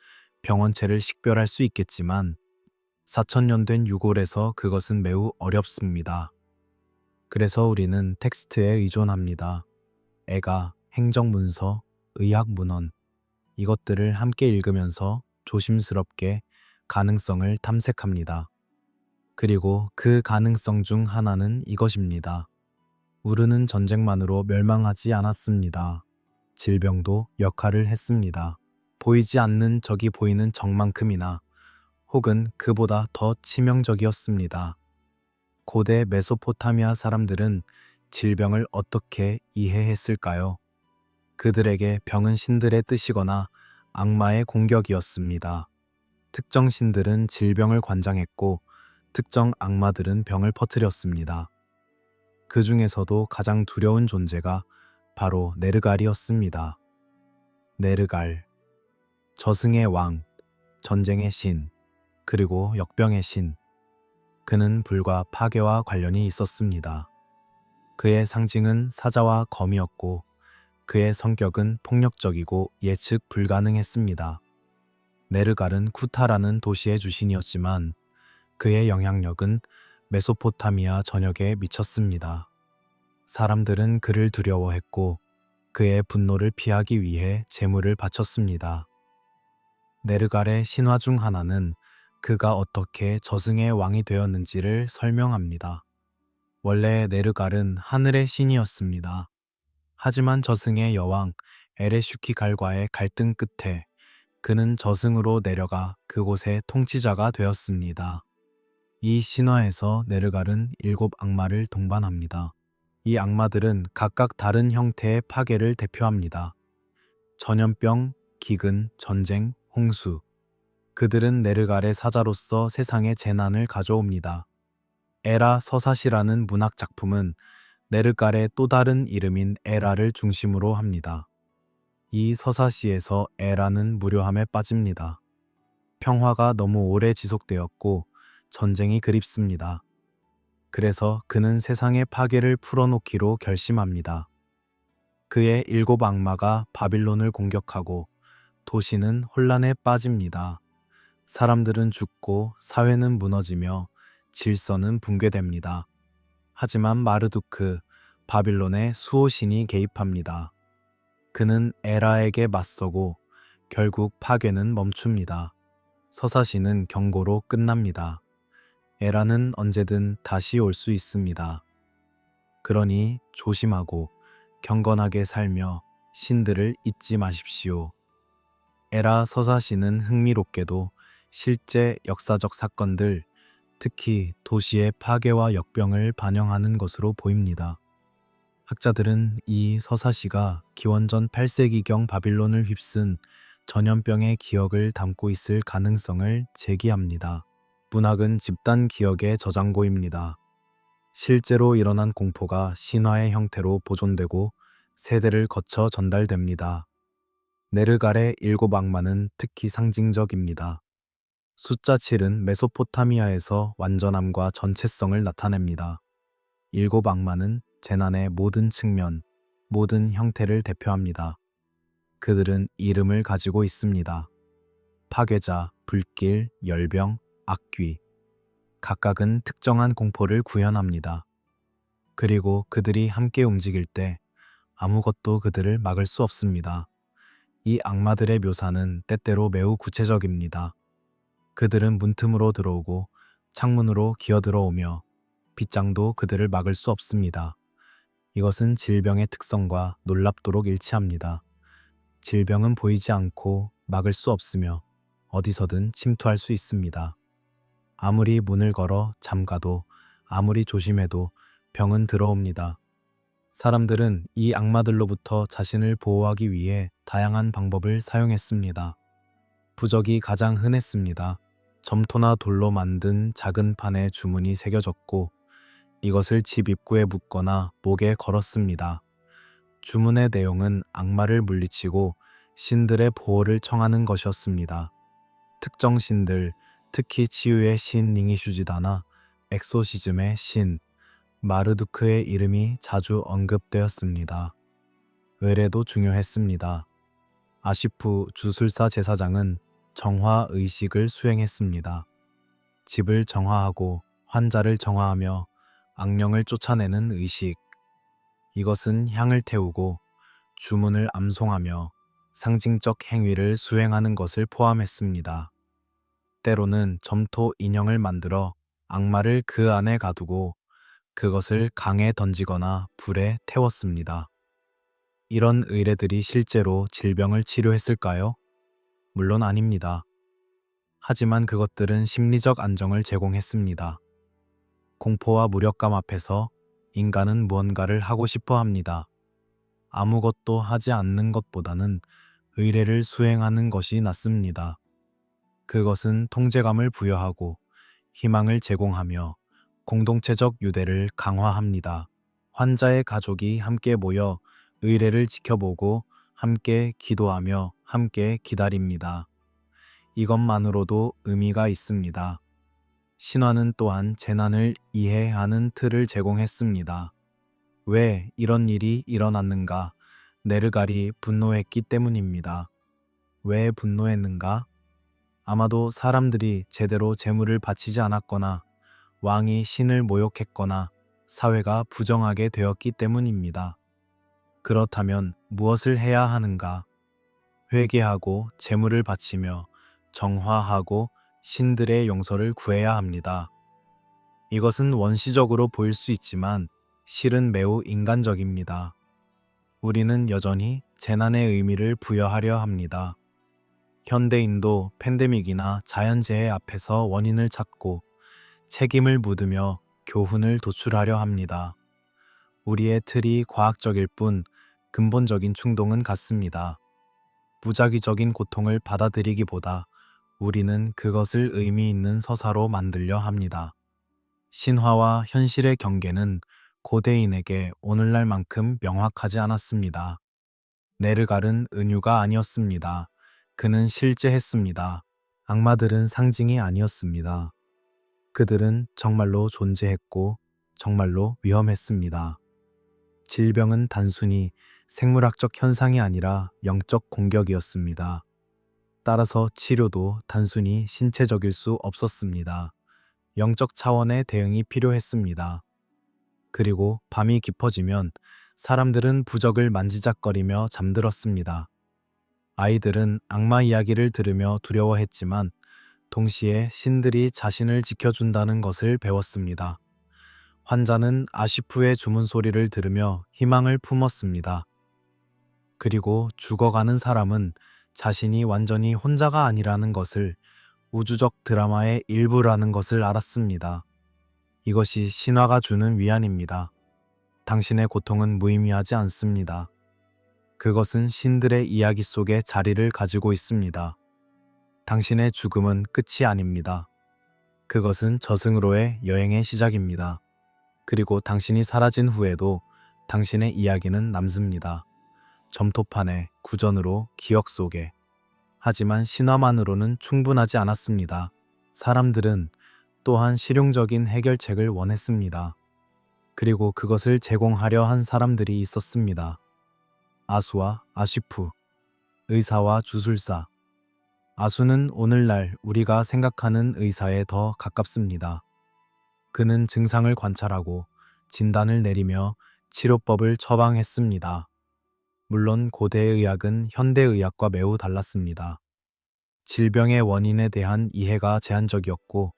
병원체를 식별할 수 있겠지만 4,000년 된 유골에서 그것은 매우 어렵습니다. 그래서 우리는 텍스트에 의존합니다. 애가, 행정문서, 의학문헌, 이것들을 함께 읽으면서 조심스럽게 가능성을 탐색합니다. 그리고 그 가능성 중 하나는 이것입니다. 우르는 전쟁만으로 멸망하지 않았습니다. 질병도 역할을 했습니다. 보이지 않는 적이 보이는 적만큼이나 혹은 그보다 더 치명적이었습니다. 고대 메소포타미아 사람들은 질병을 어떻게 이해했을까요? 그들에게 병은 신들의 뜻이거나 악마의 공격이었습니다. 특정 신들은 질병을 관장했고 특정 악마들은 병을 퍼뜨렸습니다. 그 중에서도 가장 두려운 존재가 바로 네르갈이었습니다. 네르갈, 저승의 왕, 전쟁의 신, 그리고 역병의 신. 그는 불과 파괴와 관련이 있었습니다. 그의 상징은 사자와 검이었고 그의 성격은 폭력적이고 예측 불가능했습니다. 네르갈은 쿠타라는 도시의 주신이었지만 그의 영향력은 메소포타미아 전역에 미쳤습니다. 사람들은 그를 두려워했고 그의 분노를 피하기 위해 제물을 바쳤습니다. 네르갈의 신화 중 하나는 그가 어떻게 저승의 왕이 되었는지를 설명합니다. 원래 네르갈은 하늘의 신이었습니다. 하지만 저승의 여왕 에레슈키갈과의 갈등 끝에 그는 저승으로 내려가 그곳의 통치자가 되었습니다. 이 신화에서 네르갈은 7 악마를 동반합니다. 이 악마들은 각각 다른 형태의 파괴를 대표합니다. 전염병, 기근, 전쟁, 홍수. 그들은 네르갈의 사자로서 세상에 재난을 가져옵니다. 에라 서사시라는 문학 작품은 네르갈의 또 다른 이름인 에라를 중심으로 합니다. 이 서사시에서 에라는 무료함에 빠집니다. 평화가 너무 오래 지속되었고 전쟁이 그립습니다. 그래서 그는 세상의 파괴를 풀어놓기로 결심합니다. 그의 7 악마가 바빌론을 공격하고 도시는 혼란에 빠집니다. 사람들은 죽고 사회는 무너지며 질서는 붕괴됩니다. 하지만 마르두크, 바빌론의 수호신이 개입합니다. 그는 에라에게 맞서고 결국 파괴는 멈춥니다. 서사시는 경고로 끝납니다. 에라는 언제든 다시 올 수 있습니다. 그러니 조심하고 경건하게 살며 신들을 잊지 마십시오. 에라 서사시는 흥미롭게도 실제 역사적 사건들, 특히 도시의 파괴와 역병을 반영하는 것으로 보입니다. 학자들은 이 서사시가 기원전 8세기경 바빌론을 휩쓴 전염병의 기억을 담고 있을 가능성을 제기합니다. 문학은 집단 기억의 저장고입니다. 실제로 일어난 공포가 신화의 형태로 보존되고 세대를 거쳐 전달됩니다. 네르갈의 7 악마는 특히 상징적입니다. 숫자 7은 메소포타미아에서 완전함과 전체성을 나타냅니다. 7 악마는 재난의 모든 측면, 모든 형태를 대표합니다. 그들은 이름을 가지고 있습니다. 파괴자, 불길, 열병, 악귀. 각각은 특정한 공포를 구현합니다. 그리고 그들이 함께 움직일 때 아무것도 그들을 막을 수 없습니다. 이 악마들의 묘사는 때때로 매우 구체적입니다. 그들은 문틈으로 들어오고 창문으로 기어들어오며 빗장도 그들을 막을 수 없습니다. 이것은 질병의 특성과 놀랍도록 일치합니다. 질병은 보이지 않고 막을 수 없으며 어디서든 침투할 수 있습니다. 아무리 문을 걸어 잠가도 아무리 조심해도 병은 들어옵니다. 사람들은 이 악마들로부터 자신을 보호하기 위해 다양한 방법을 사용했습니다. 부적이 가장 흔했습니다. 점토나 돌로 만든 작은 판에 주문이 새겨졌고 이것을 집 입구에 묶거나 목에 걸었습니다. 주문의 내용은 악마를 물리치고 신들의 보호를 청하는 것이었습니다. 특정 신들, 특히 치유의 신 닝이슈지다나 엑소시즘의 신 마르두크의 이름이 자주 언급되었습니다. 의례도 중요했습니다. 아시프 주술사 제사장은 정화 의식을 수행했습니다. 집을 정화하고 환자를 정화하며 악령을 쫓아내는 의식. 이것은 향을 태우고 주문을 암송하며 상징적 행위를 수행하는 것을 포함했습니다. 때로는 점토 인형을 만들어 악마를 그 안에 가두고 그것을 강에 던지거나 불에 태웠습니다. 이런 의례들이 실제로 질병을 치료했을까요? 물론 아닙니다. 하지만 그것들은 심리적 안정을 제공했습니다. 공포와 무력감 앞에서 인간은 무언가를 하고 싶어 합니다. 아무것도 하지 않는 것보다는 의례를 수행하는 것이 낫습니다. 그것은 통제감을 부여하고 희망을 제공하며 공동체적 유대를 강화합니다. 환자의 가족이 함께 모여 의례를 지켜보고 함께 기도하며 함께 기다립니다. 이것만으로도 의미가 있습니다. 신화는 또한 재난을 이해하는 틀을 제공했습니다. 왜 이런 일이 일어났는가? 네르갈이 분노했기 때문입니다. 왜 분노했는가? 아마도 사람들이 제대로 제물을 바치지 않았거나 왕이 신을 모욕했거나 사회가 부정하게 되었기 때문입니다. 그렇다면 무엇을 해야 하는가? 회개하고 제물을 바치며 정화하고 신들의 용서를 구해야 합니다. 이것은 원시적으로 보일 수 있지만 실은 매우 인간적입니다. 우리는 여전히 재난의 의미를 부여하려 합니다. 현대인도 팬데믹이나 자연재해 앞에서 원인을 찾고 책임을 묻으며 교훈을 도출하려 합니다. 우리의 틀이 과학적일 뿐 근본적인 충동은 같습니다. 무작위적인 고통을 받아들이기보다 우리는 그것을 의미 있는 서사로 만들려 합니다. 신화와 현실의 경계는 고대인에게 오늘날만큼 명확하지 않았습니다. 네르갈은 은유가 아니었습니다. 그는 실제했습니다. 악마들은 상징이 아니었습니다. 그들은 정말로 존재했고 정말로 위험했습니다. 질병은 단순히 생물학적 현상이 아니라 영적 공격이었습니다. 따라서 치료도 단순히 신체적일 수 없었습니다. 영적 차원의 대응이 필요했습니다. 그리고 밤이 깊어지면 사람들은 부적을 만지작거리며 잠들었습니다. 아이들은 악마 이야기를 들으며 두려워했지만 동시에 신들이 자신을 지켜준다는 것을 배웠습니다. 환자는 아시프의 주문 소리를 들으며 희망을 품었습니다. 그리고 죽어가는 사람은 자신이 완전히 혼자가 아니라는 것을, 우주적 드라마의 일부라는 것을 알았습니다. 이것이 신화가 주는 위안입니다. 당신의 고통은 무의미하지 않습니다. 그것은 신들의 이야기 속에 자리를 가지고 있습니다. 당신의 죽음은 끝이 아닙니다. 그것은 저승으로의 여행의 시작입니다. 그리고 당신이 사라진 후에도 당신의 이야기는 남습니다. 점토판에, 구전으로, 기억 속에. 하지만 신화만으로는 충분하지 않았습니다. 사람들은 또한 실용적인 해결책을 원했습니다. 그리고 그것을 제공하려 한 사람들이 있었습니다. 아수와 아시프, 의사와 주술사. 아수는 오늘날 우리가 생각하는 의사에 더 가깝습니다. 그는 증상을 관찰하고 진단을 내리며 치료법을 처방했습니다. 물론 고대의 의학은 현대의학과 매우 달랐습니다. 질병의 원인에 대한 이해가 제한적이었고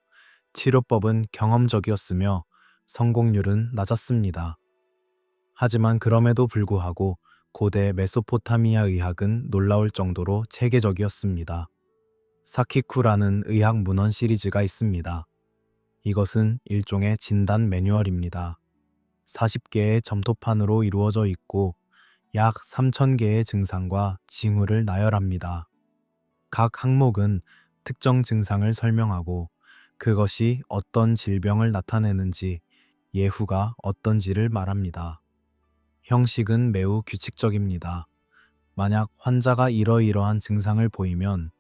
치료법은 경험적이었으며 성공률은 낮았습니다. 하지만 그럼에도 불구하고 고대 메소포타미아 의학은 놀라울 정도로 체계적이었습니다. 사키쿠라는 의학 문헌 시리즈가 있습니다. 이것은 일종의 진단 매뉴얼입니다. 40개의 점토판으로 이루어져 있고 약 3,000개의 증상과 징후를 나열합니다. 각 항목은 특정 증상을 설명하고 그것이 어떤 질병을 나타내는지, 예후가 어떤지를 말합니다. 형식은 매우 규칙적입니다. 만약 환자가 이러이러한 증상을 보이면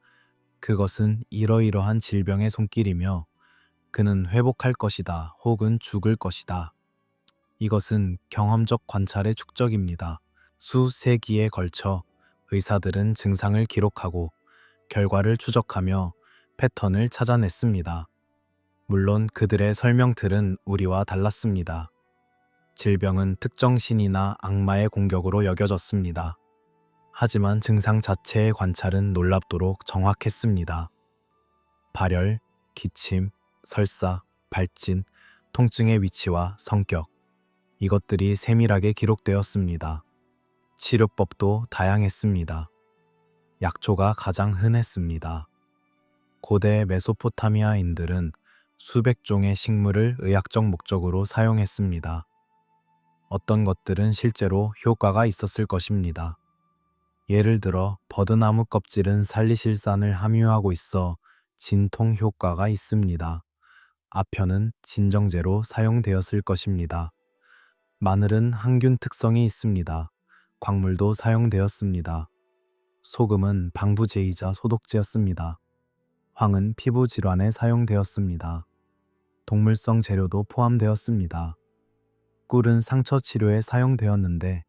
그것은 이러이러한 질병의 손길이며 그는 회복할 것이다 혹은 죽을 것이다. 이것은 경험적 관찰의 축적입니다. 수세기에 걸쳐 의사들은 증상을 기록하고 결과를 추적하며 패턴을 찾아냈습니다. 물론 그들의 설명틀은 우리와 달랐습니다. 질병은 특정 신이나 악마의 공격으로 여겨졌습니다. 하지만 증상 자체의 관찰은 놀랍도록 정확했습니다. 발열, 기침, 설사, 발진, 통증의 위치와 성격, 이것들이 세밀하게 기록되었습니다. 치료법도 다양했습니다. 약초가 가장 흔했습니다. 고대 메소포타미아인들은 수백 종의 식물을 의학적 목적으로 사용했습니다. 어떤 것들은 실제로 효과가 있었을 것입니다. 예를 들어 버드나무 껍질은 살리실산을 함유하고 있어 진통 효과가 있습니다. 아편은 진정제로 사용되었을 것입니다. 마늘은 항균 특성이 있습니다. 광물도 사용되었습니다. 소금은 방부제이자 소독제였습니다. 황은 피부 질환에 사용되었습니다. 동물성 재료도 포함되었습니다. 꿀은 상처 치료에 사용되었는데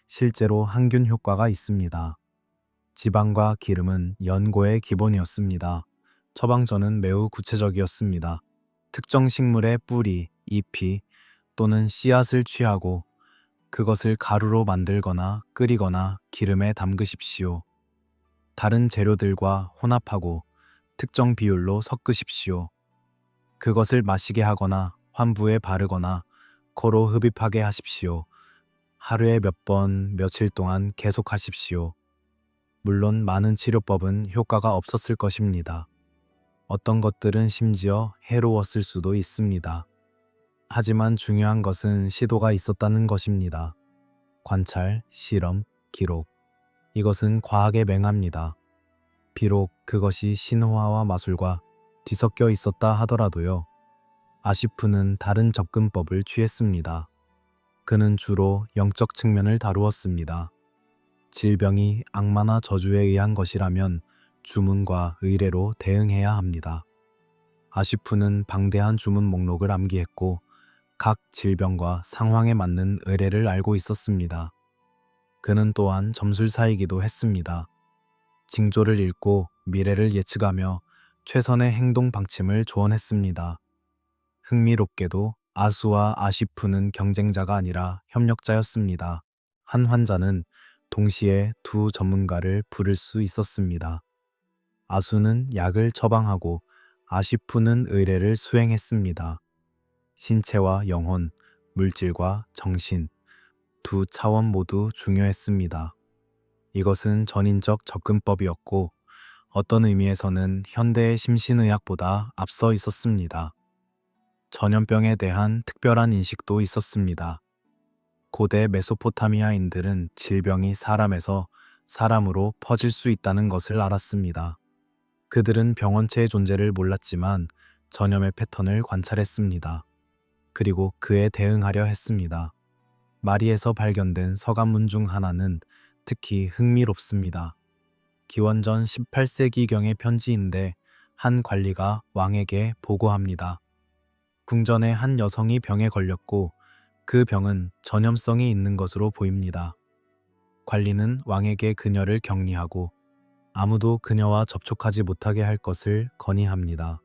실제로 항균 효과가 있습니다. 지방과 기름은 연고의 기본이었습니다. 처방전은 매우 구체적이었습니다. 특정 식물의 뿌리, 잎이 또는 씨앗을 취하고 그것을 가루로 만들거나 끓이거나 기름에 담그십시오. 다른 재료들과 혼합하고 특정 비율로 섞으십시오. 그것을 마시게 하거나 환부에 바르거나 코로 흡입하게 하십시오. 하루에 몇 번, 며칠 동안 계속하십시오. 물론 많은 치료법은 효과가 없었을 것입니다. 어떤 것들은 심지어 해로웠을 수도 있습니다. 하지만 중요한 것은 시도가 있었다는 것입니다. 관찰, 실험, 기록. 이것은 과학에 맹합니다. 비록 그것이 신화와 마술과 뒤섞여 있었다 하더라도요. 아시프는 다른 접근법을 취했습니다. 그는 주로 영적 측면을 다루었습니다. 질병이 악마나 저주에 의한 것이라면 주문과 의뢰로 대응해야 합니다. 아시프는 방대한 주문 목록을 암기했고 각 질병과 상황에 맞는 의뢰를 알고 있었습니다. 그는 또한 점술사이기도 했습니다. 징조를 읽고 미래를 예측하며 최선의 행동 방침을 조언했습니다. 흥미롭게도 아수와 아시프는 경쟁자가 아니라 협력자였습니다. 한 환자는 동시에 두 전문가를 부를 수 있었습니다. 아수는 약을 처방하고 아시프는 의뢰를 수행했습니다. 신체와 영혼, 물질과 정신, 두 차원 모두 중요했습니다. 이것은 전인적 접근법이었고 어떤 의미에서는 현대의 심신의학보다 앞서 있었습니다. 전염병에 대한 특별한 인식도 있었습니다. 고대 메소포타미아인들은 질병이 사람에서 사람으로 퍼질 수 있다는 것을 알았습니다. 그들은 병원체의 존재를 몰랐지만 전염의 패턴을 관찰했습니다. 그리고 그에 대응하려 했습니다. 마리에서 발견된 서간문 중 하나는 특히 흥미롭습니다. 기원전 18세기경의 편지인데 한 관리가 왕에게 보고합니다. 궁전의 한 여성이 병에 걸렸고 그 병은 전염성이 있는 것으로 보입니다. 관리는 왕에게 그녀를 격리하고 아무도 그녀와 접촉하지 못하게 할 것을 건의합니다.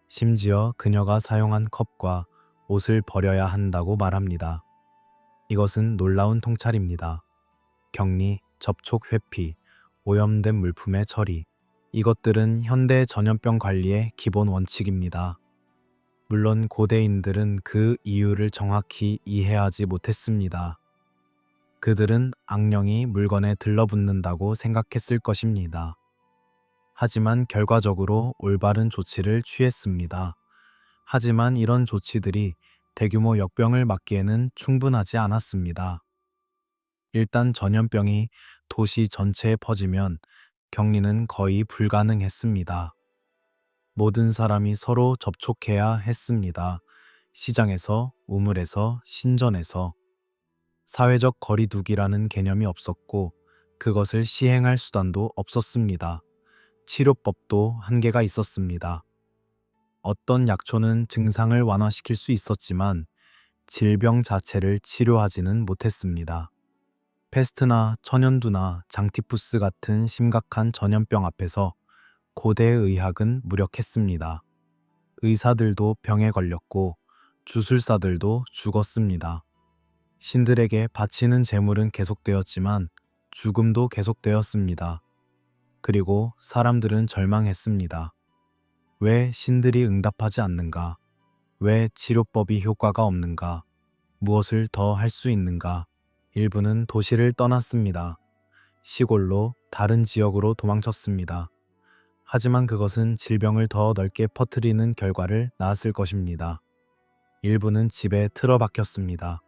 심지어 그녀가 사용한 컵과 옷을 버려야 한다고 말합니다. 이것은 놀라운 통찰입니다. 격리, 접촉 회피, 오염된 물품의 처리. 이것들은 현대 전염병 관리의 기본 원칙입니다. 물론 고대인들은 그 이유를 정확히 이해하지 못했습니다. 그들은 악령이 물건에 들러붙는다고 생각했을 것입니다. 하지만 결과적으로 올바른 조치를 취했습니다. 하지만 이런 조치들이 대규모 역병을 막기에는 충분하지 않았습니다. 일단 전염병이 도시 전체에 퍼지면 격리는 거의 불가능했습니다. 모든 사람이 서로 접촉해야 했습니다. 시장에서, 우물에서, 신전에서. 사회적 거리두기라는 개념이 없었고 그것을 시행할 수단도 없었습니다. 치료법도 한계가 있었습니다. 어떤 약초는 증상을 완화시킬 수 있었지만 질병 자체를 치료하지는 못했습니다. 패스트나 천연두나 장티푸스 같은 심각한 전염병 앞에서 고대 의학은 무력했습니다. 의사들도 병에 걸렸고 주술사들도 죽었습니다. 신들에게 바치는 제물은 계속되었지만 죽음도 계속되었습니다. 그리고 사람들은 절망했습니다. 왜 신들이 응답하지 않는가? 왜 치료법이 효과가 없는가? 무엇을 더 할 수 있는가? 일부는 도시를 떠났습니다. 시골로 다른 지역으로 도망쳤습니다. 하지만 그것은 질병을 더 넓게 퍼뜨리는 결과를 낳았을 것입니다. 일부는 집에 틀어박혔습니다.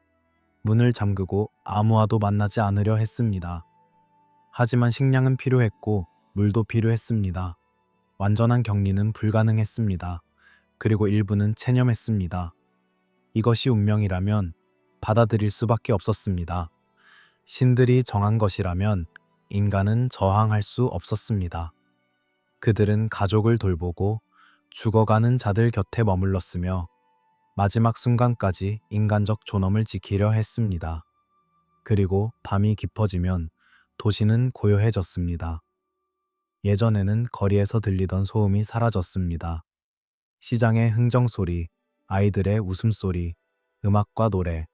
문을 잠그고 아무와도 만나지 않으려 했습니다. 하지만 식량은 필요했고 물도 필요했습니다. 완전한 격리는 불가능했습니다. 그리고 일부는 체념했습니다. 이것이 운명이라면 받아들일 수밖에 없었습니다. 신들이 정한 것이라면 인간은 저항할 수 없었습니다. 그들은 가족을 돌보고 죽어가는 자들 곁에 머물렀으며 마지막 순간까지 인간적 존엄을 지키려 했습니다. 그리고 밤이 깊어지면 도시는 고요해졌습니다. 예전에는 거리에서 들리던 소음이 사라졌습니다. 시장의 흥정소리, 아이들의 웃음소리, 음악과 노래,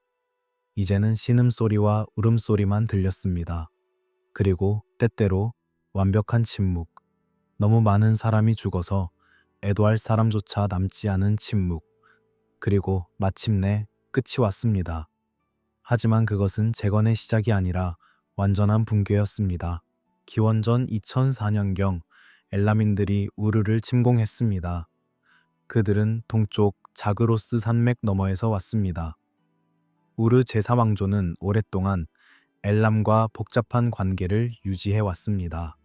이제는 신음소리와 울음소리만 들렸습니다. 그리고 때때로 완벽한 침묵, 너무 많은 사람이 죽어서 애도할 사람조차 남지 않은 침묵, 그리고 마침내 끝이 왔습니다. 하지만 그것은 재건의 시작이 아니라 완전한 붕괴였습니다. 기원전 2004년경 엘라민들이 우르를 침공했습니다. 그들은 동쪽 자그로스 산맥 너머에서 왔습니다. 우르 제4왕조는 오랫동안 엘람과 복잡한 관계를 유지해 왔습니다.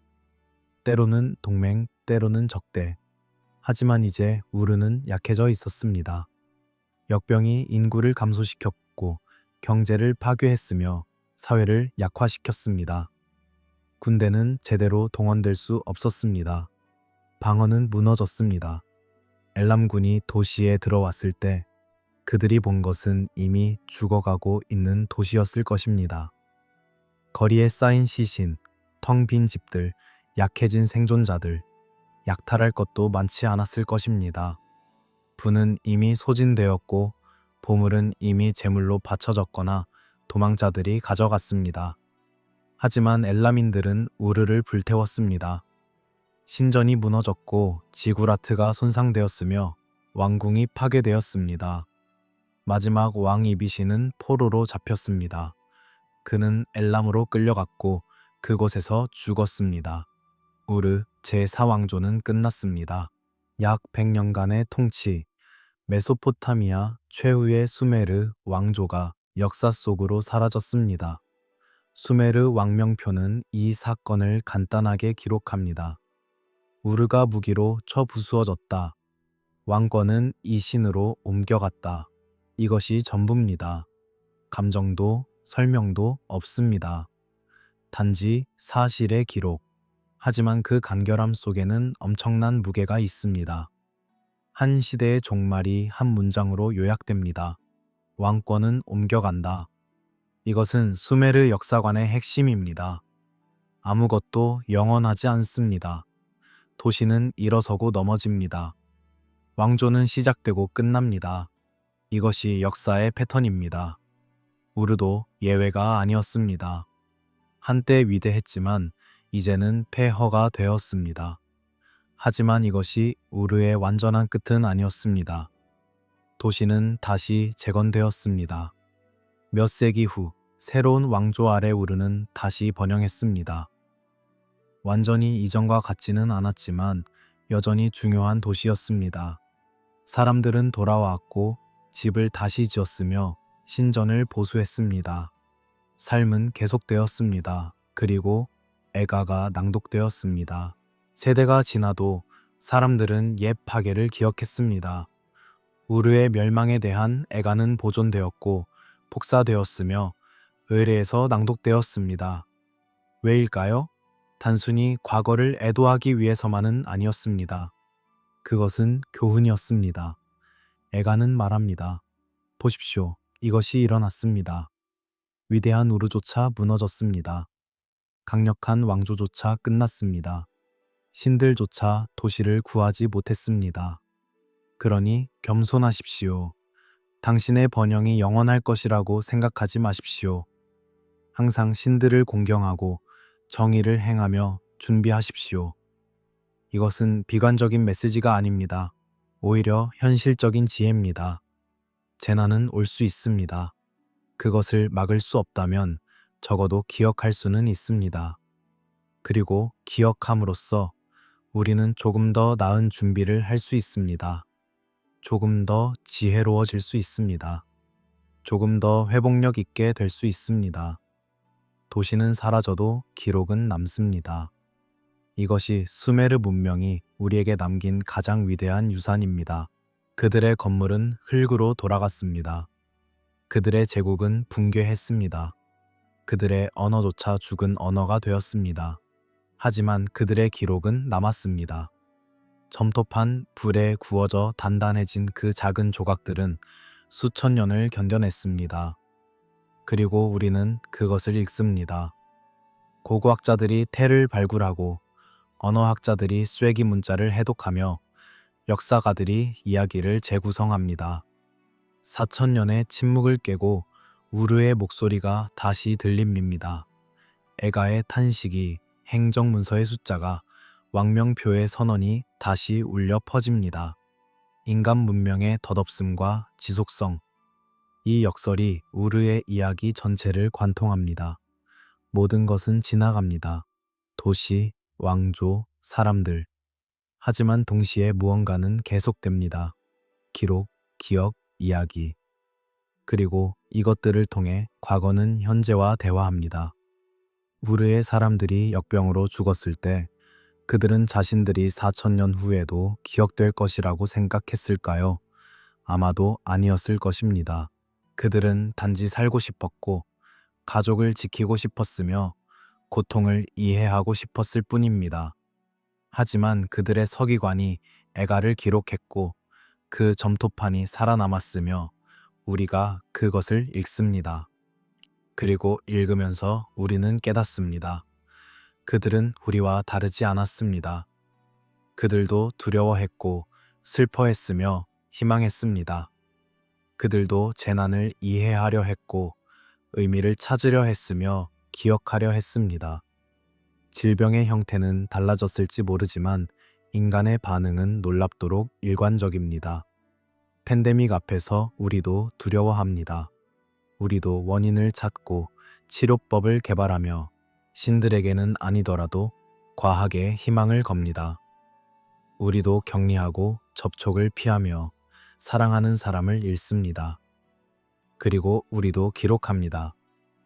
때로는 동맹, 때로는 적대. 하지만 이제 우르는 약해져 있었습니다. 역병이 인구를 감소시켰고 경제를 파괴했으며 사회를 약화시켰습니다. 군대는 제대로 동원될 수 없었습니다. 방어는 무너졌습니다. 엘람군이 도시에 들어왔을 때 그들이 본 것은 이미 죽어가고 있는 도시였을 것입니다. 거리에 쌓인 시신, 텅 빈 집들, 약해진 생존자들, 약탈할 것도 많지 않았을 것입니다. 부는 이미 소진되었고 보물은 이미 제물로 바쳐졌거나 도망자들이 가져갔습니다. 하지만 엘라민들은 우르를 불태웠습니다. 신전이 무너졌고 지구라트가 손상되었으며 왕궁이 파괴되었습니다. 마지막 왕 이비시는 포로로 잡혔습니다. 그는 엘람으로 끌려갔고 그곳에서 죽었습니다. 우르 제4왕조는 끝났습니다. 약 100년간의 통치, 메소포타미아 최후의 수메르 왕조가 역사 속으로 사라졌습니다. 수메르 왕명표는 이 사건을 간단하게 기록합니다. 우르가 무기로 쳐부수어졌다. 왕권은 이신으로 옮겨갔다. 이것이 전부입니다. 감정도 설명도 없습니다. 단지 사실의 기록. 하지만 그 간결함 속에는 엄청난 무게가 있습니다. 한 시대의 종말이 한 문장으로 요약됩니다. 왕권은 옮겨간다. 이것은 수메르 역사관의 핵심입니다. 아무것도 영원하지 않습니다. 도시는 일어서고 넘어집니다. 왕조는 시작되고 끝납니다. 이것이 역사의 패턴입니다. 우르도 예외가 아니었습니다. 한때 위대했지만 이제는 폐허가 되었습니다. 하지만 이것이 우르의 완전한 끝은 아니었습니다. 도시는 다시 재건되었습니다. 몇 세기 후 새로운 왕조 아래 우르는 다시 번영했습니다. 완전히 이전과 같지는 않았지만 여전히 중요한 도시였습니다. 사람들은 돌아왔고 집을 다시 지었으며 신전을 보수했습니다. 삶은 계속되었습니다. 그리고 애가가 낭독되었습니다. 세대가 지나도 사람들은 옛 파괴를 기억했습니다. 우르의 멸망에 대한 애가는 보존되었고 복사되었으며 의례에서 낭독되었습니다. 왜일까요? 단순히 과거를 애도하기 위해서만은 아니었습니다. 그것은 교훈이었습니다. 애가는 말합니다. 보십시오. 이것이 일어났습니다. 위대한 우르조차 무너졌습니다. 강력한 왕조조차 끝났습니다. 신들조차 도시를 구하지 못했습니다. 그러니 겸손하십시오. 당신의 번영이 영원할 것이라고 생각하지 마십시오. 항상 신들을 공경하고 정의를 행하며 준비하십시오. 이것은 비관적인 메시지가 아닙니다. 오히려 현실적인 지혜입니다. 재난은 올 수 있습니다. 그것을 막을 수 없다면 적어도 기억할 수는 있습니다. 그리고 기억함으로써 우리는 조금 더 나은 준비를 할 수 있습니다. 조금 더 지혜로워질 수 있습니다. 조금 더 회복력 있게 될 수 있습니다. 도시는 사라져도 기록은 남습니다. 이것이 수메르 문명이 우리에게 남긴 가장 위대한 유산입니다. 그들의 건물은 흙으로 돌아갔습니다. 그들의 제국은 붕괴했습니다. 그들의 언어조차 죽은 언어가 되었습니다. 하지만 그들의 기록은 남았습니다. 점토판 불에 구워져 단단해진 그 작은 조각들은 수천 년을 견뎌냈습니다. 그리고 우리는 그것을 읽습니다. 고고학자들이 태를 발굴하고 언어학자들이 쐐기 문자를 해독하며 역사가들이 이야기를 재구성합니다. 4,000년의 침묵을 깨고 우르의 목소리가 다시 들립니다. 애가의 탄식이, 행정문서의 숫자가, 왕명표의 선언이 다시 울려 퍼집니다. 인간 문명의 덧없음과 지속성. 이 역설이 우르의 이야기 전체를 관통합니다. 모든 것은 지나갑니다. 도시, 왕조, 사람들. 하지만 동시에 무언가는 계속됩니다. 기록, 기억, 이야기. 그리고 이것들을 통해 과거는 현재와 대화합니다. 우르의 사람들이 역병으로 죽었을 때 그들은 자신들이 4,000년 후에도 기억될 것이라고 생각했을까요? 아마도 아니었을 것입니다. 그들은 단지 살고 싶었고 가족을 지키고 싶었으며 고통을 이해하고 싶었을 뿐입니다. 하지만 그들의 서기관이 애가를 기록했고 그 점토판이 살아남았으며 우리가 그것을 읽습니다. 그리고 읽으면서 우리는 깨닫습니다. 그들은 우리와 다르지 않았습니다. 그들도 두려워했고 슬퍼했으며 희망했습니다. 그들도 재난을 이해하려 했고 의미를 찾으려 했으며 기억하려 했습니다. 질병의 형태는 달라졌을지 모르지만 인간의 반응은 놀랍도록 일관적입니다. 팬데믹 앞에서 우리도 두려워합니다. 우리도 원인을 찾고 치료법을 개발하며 신들에게는 아니더라도 과학에 희망을 겁니다. 우리도 격리하고 접촉을 피하며 사랑하는 사람을 잃습니다. 그리고 우리도 기록합니다.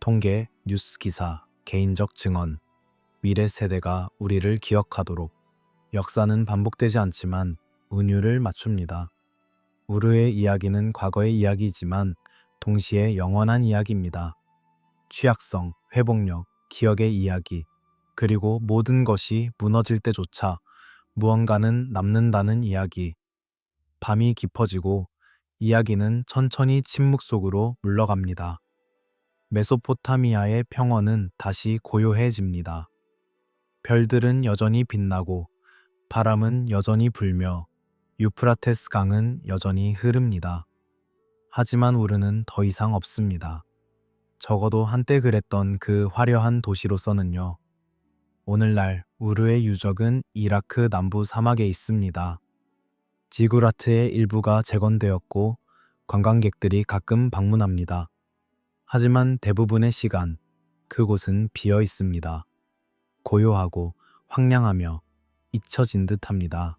통계, 뉴스 기사, 개인적 증언, 미래 세대가 우리를 기억하도록. 역사는 반복되지 않지만 운율을 맞춥니다. 우르의 이야기는 과거의 이야기이지만 동시에 영원한 이야기입니다. 취약성, 회복력, 기억의 이야기, 그리고 모든 것이 무너질 때조차 무언가는 남는다는 이야기. 밤이 깊어지고 이야기는 천천히 침묵 속으로 물러갑니다. 메소포타미아의 평원은 다시 고요해집니다. 별들은 여전히 빛나고 바람은 여전히 불며 유프라테스 강은 여전히 흐릅니다. 하지만 우르는 더 이상 없습니다. 적어도 한때 그랬던 그 화려한 도시로서는요. 오늘날 우르의 유적은 이라크 남부 사막에 있습니다. 지구라트의 일부가 재건되었고 관광객들이 가끔 방문합니다. 하지만 대부분의 시간 그곳은 비어 있습니다. 고요하고 황량하며 잊혀진 듯합니다.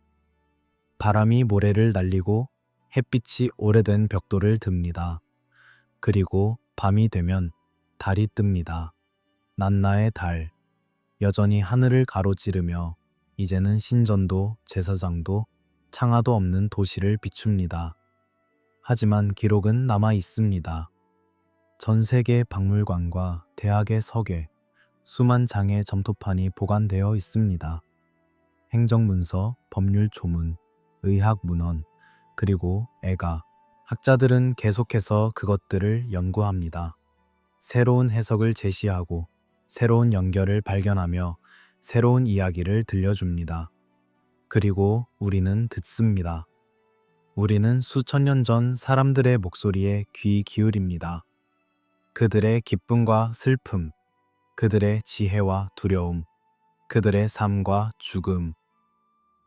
바람이 모래를 날리고 햇빛이 오래된 벽돌을 듭니다. 그리고 밤이 되면 달이 뜹니다. 낮나의 달, 여전히 하늘을 가로지르며 이제는 신전도 제사장도 창하도 없는 도시를 비춥니다. 하지만 기록은 남아 있습니다. 전 세계 박물관과 대학의 서계, 수만 장의 점토판이 보관되어 있습니다. 행정문서, 법률 조문, 의학 문헌, 그리고 애가, 학자들은 계속해서 그것들을 연구합니다. 새로운 해석을 제시하고 새로운 연결을 발견하며 새로운 이야기를 들려줍니다. 그리고 우리는 듣습니다. 우리는 수천 년 전 사람들의 목소리에 귀 기울입니다. 그들의 기쁨과 슬픔, 그들의 지혜와 두려움, 그들의 삶과 죽음.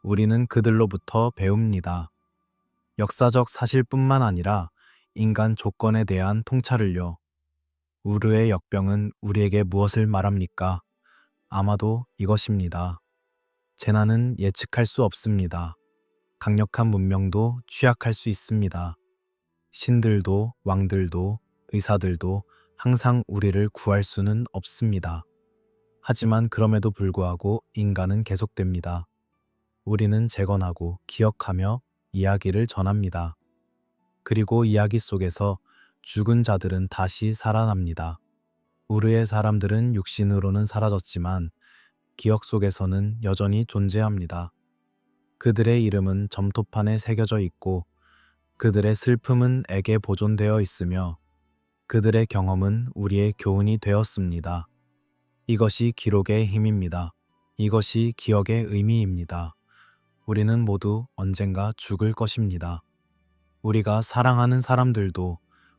우리는 그들로부터 배웁니다. 역사적 사실뿐만 아니라 인간 조건에 대한 통찰을요. 우르의 역병은 우리에게 무엇을 말합니까? 아마도 이것입니다. 재난은 예측할 수 없습니다. 강력한 문명도 취약할 수 있습니다. 신들도 왕들도 의사들도 항상 우리를 구할 수는 없습니다. 하지만 그럼에도 불구하고 인간은 계속됩니다. 우리는 재건하고 기억하며 이야기를 전합니다. 그리고 이야기 속에서 죽은 자들은 다시 살아납니다. 우르의 사람들은 육신으로는 사라졌지만 기억 속에서는 여전히 존재합니다. 그들의 이름은 점토판에 새겨져 있고 그들의 슬픔은 액에 보존되어 있으며 그들의 경험은 우리의 교훈이 되었습니다. 이것이 기록의 힘입니다. 이것이 기억의 의미입니다. 우리는 모두 언젠가 죽을 것입니다. 우리가 사랑하는 사람들도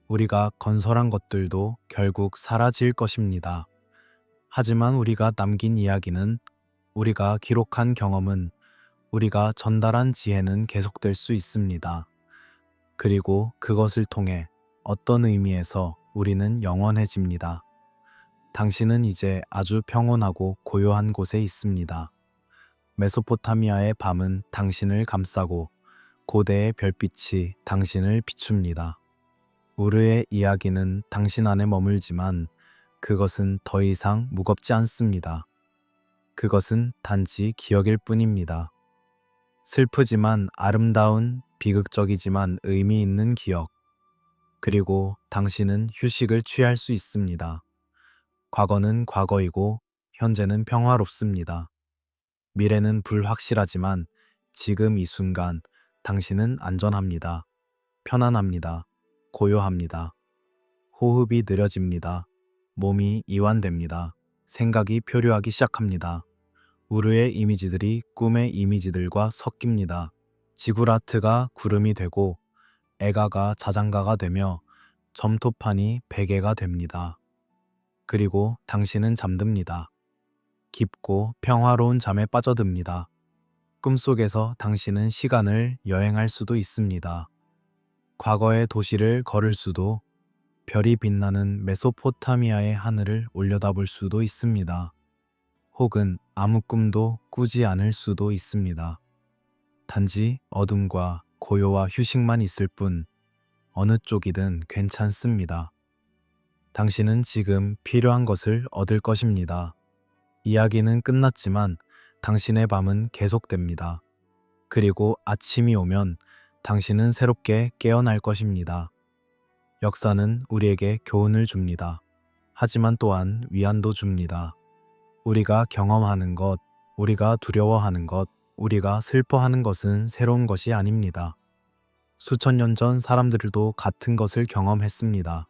우리가 건설한 것들도 결국 사라질 것입니다. 하지만 우리가 남긴 이야기는, 우리가 기록한 경험은, 우리가 전달한 지혜는 계속될 수 있습니다. 그리고 그것을 통해 어떤 의미에서 우리는 영원해집니다. 당신은 이제 아주 평온하고 고요한 곳에 있습니다. 메소포타미아의 밤은 당신을 감싸고 고대의 별빛이 당신을 비춥니다. 우르의 이야기는 당신 안에 머물지만 그것은 더 이상 무겁지 않습니다. 그것은 단지 기억일 뿐입니다. 슬프지만 아름다운, 비극적이지만 의미 있는 기억. 그리고 당신은 휴식을 취할 수 있습니다. 과거는 과거이고 현재는 평화롭습니다. 미래는 불확실하지만 지금 이 순간 당신은 안전합니다. 편안합니다. 고요합니다. 호흡이 느려집니다. 몸이 이완됩니다. 생각이 표류하기 시작합니다. 우르의 이미지들이 꿈의 이미지들과 섞입니다. 지구라트가 구름이 되고 애가가 자장가가 되며 점토판이 베개가 됩니다. 그리고 당신은 잠듭니다. 깊고 평화로운 잠에 빠져듭니다. 꿈속에서 당신은 시간을 여행할 수도 있습니다. 과거의 도시를 걸을 수도, 별이 빛나는 메소포타미아의 하늘을 올려다볼 수도 있습니다. 혹은 아무 꿈도 꾸지 않을 수도 있습니다. 단지 어둠과 고요와 휴식만 있을 뿐, 어느 쪽이든 괜찮습니다. 당신은 지금 필요한 것을 얻을 것입니다. 이야기는 끝났지만 당신의 밤은 계속됩니다. 그리고 아침이 오면 당신은 새롭게 깨어날 것입니다. 역사는 우리에게 교훈을 줍니다. 하지만 또한 위안도 줍니다. 우리가 경험하는 것, 우리가 두려워하는 것, 우리가 슬퍼하는 것은 새로운 것이 아닙니다. 수천 년 전 사람들도 같은 것을 경험했습니다.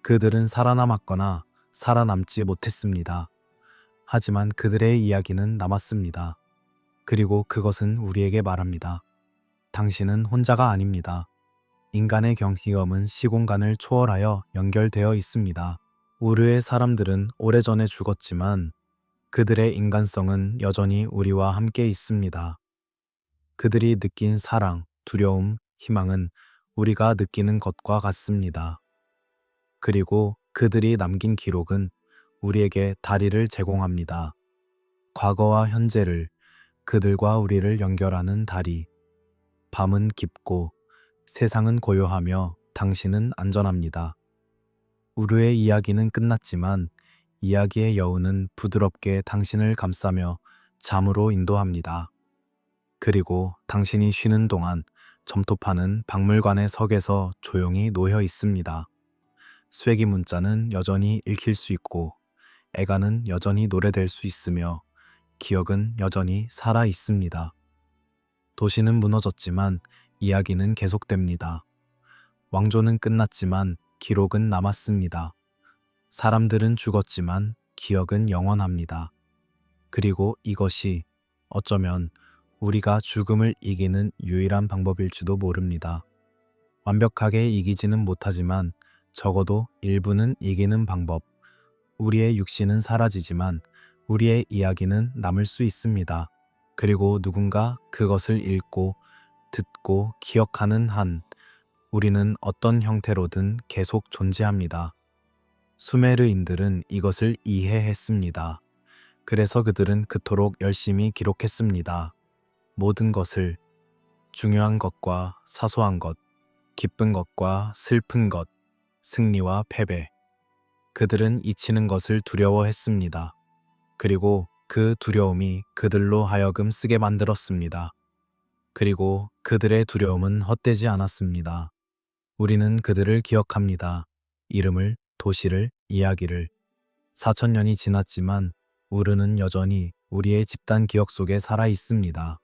그들은 살아남았거나 살아남지 못했습니다. 하지만 그들의 이야기는 남았습니다. 그리고 그것은 우리에게 말합니다. 당신은 혼자가 아닙니다. 인간의 경험은 시공간을 초월하여 연결되어 있습니다. 우르의 사람들은 오래전에 죽었지만 그들의 인간성은 여전히 우리와 함께 있습니다. 그들이 느낀 사랑, 두려움, 희망은 우리가 느끼는 것과 같습니다. 그리고 그들이 남긴 기록은 우리에게 다리를 제공합니다. 과거와 현재를, 그들과 우리를 연결하는 다리. 밤은 깊고 세상은 고요하며 당신은 안전합니다. 우르의 이야기는 끝났지만 이야기의 여운은 부드럽게 당신을 감싸며 잠으로 인도합니다. 그리고 당신이 쉬는 동안 점토파는 박물관의 석에서 조용히 놓여 있습니다. 쐐기 문자는 여전히 읽힐 수 있고 애가는 여전히 노래될 수 있으며 기억은 여전히 살아 있습니다. 도시는 무너졌지만 이야기는 계속됩니다. 왕조는 끝났지만 기록은 남았습니다. 사람들은 죽었지만 기억은 영원합니다. 그리고 이것이 어쩌면 우리가 죽음을 이기는 유일한 방법일지도 모릅니다. 완벽하게 이기지는 못하지만 적어도 일부는 이기는 방법. 우리의 육신은 사라지지만 우리의 이야기는 남을 수 있습니다. 그리고 누군가 그것을 읽고 듣고 기억하는 한 우리는 어떤 형태로든 계속 존재합니다. 수메르인들은 이것을 이해했습니다. 그래서 그들은 그토록 열심히 기록했습니다. 모든 것을, 중요한 것과 사소한 것, 기쁜 것과 슬픈 것, 승리와 패배. 그들은 잊히는 것을 두려워했습니다. 그리고 그 두려움이 그들로 하여금 쓰게 만들었습니다. 그리고 그들의 두려움은 헛되지 않았습니다. 우리는 그들을 기억합니다. 이름을, 도시를, 이야기를. 4,000년이 지났지만 우르는 여전히 우리의 집단 기억 속에 살아 있습니다.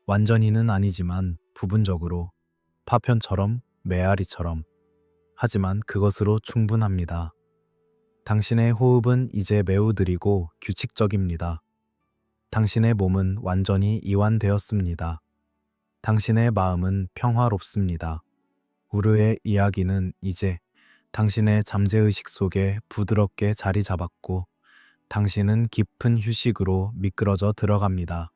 완전히는 아니지만 부분적으로, 파편처럼, 메아리처럼. 하지만 그것으로 충분합니다. 당신의 호흡은 이제 매우 느리고 규칙적입니다. 당신의 몸은 완전히 이완되었습니다. 당신의 마음은 평화롭습니다. 우르의 이야기는 이제 당신의 잠재의식 속에 부드럽게 자리 잡았고 당신은 깊은 휴식으로 미끄러져 들어갑니다.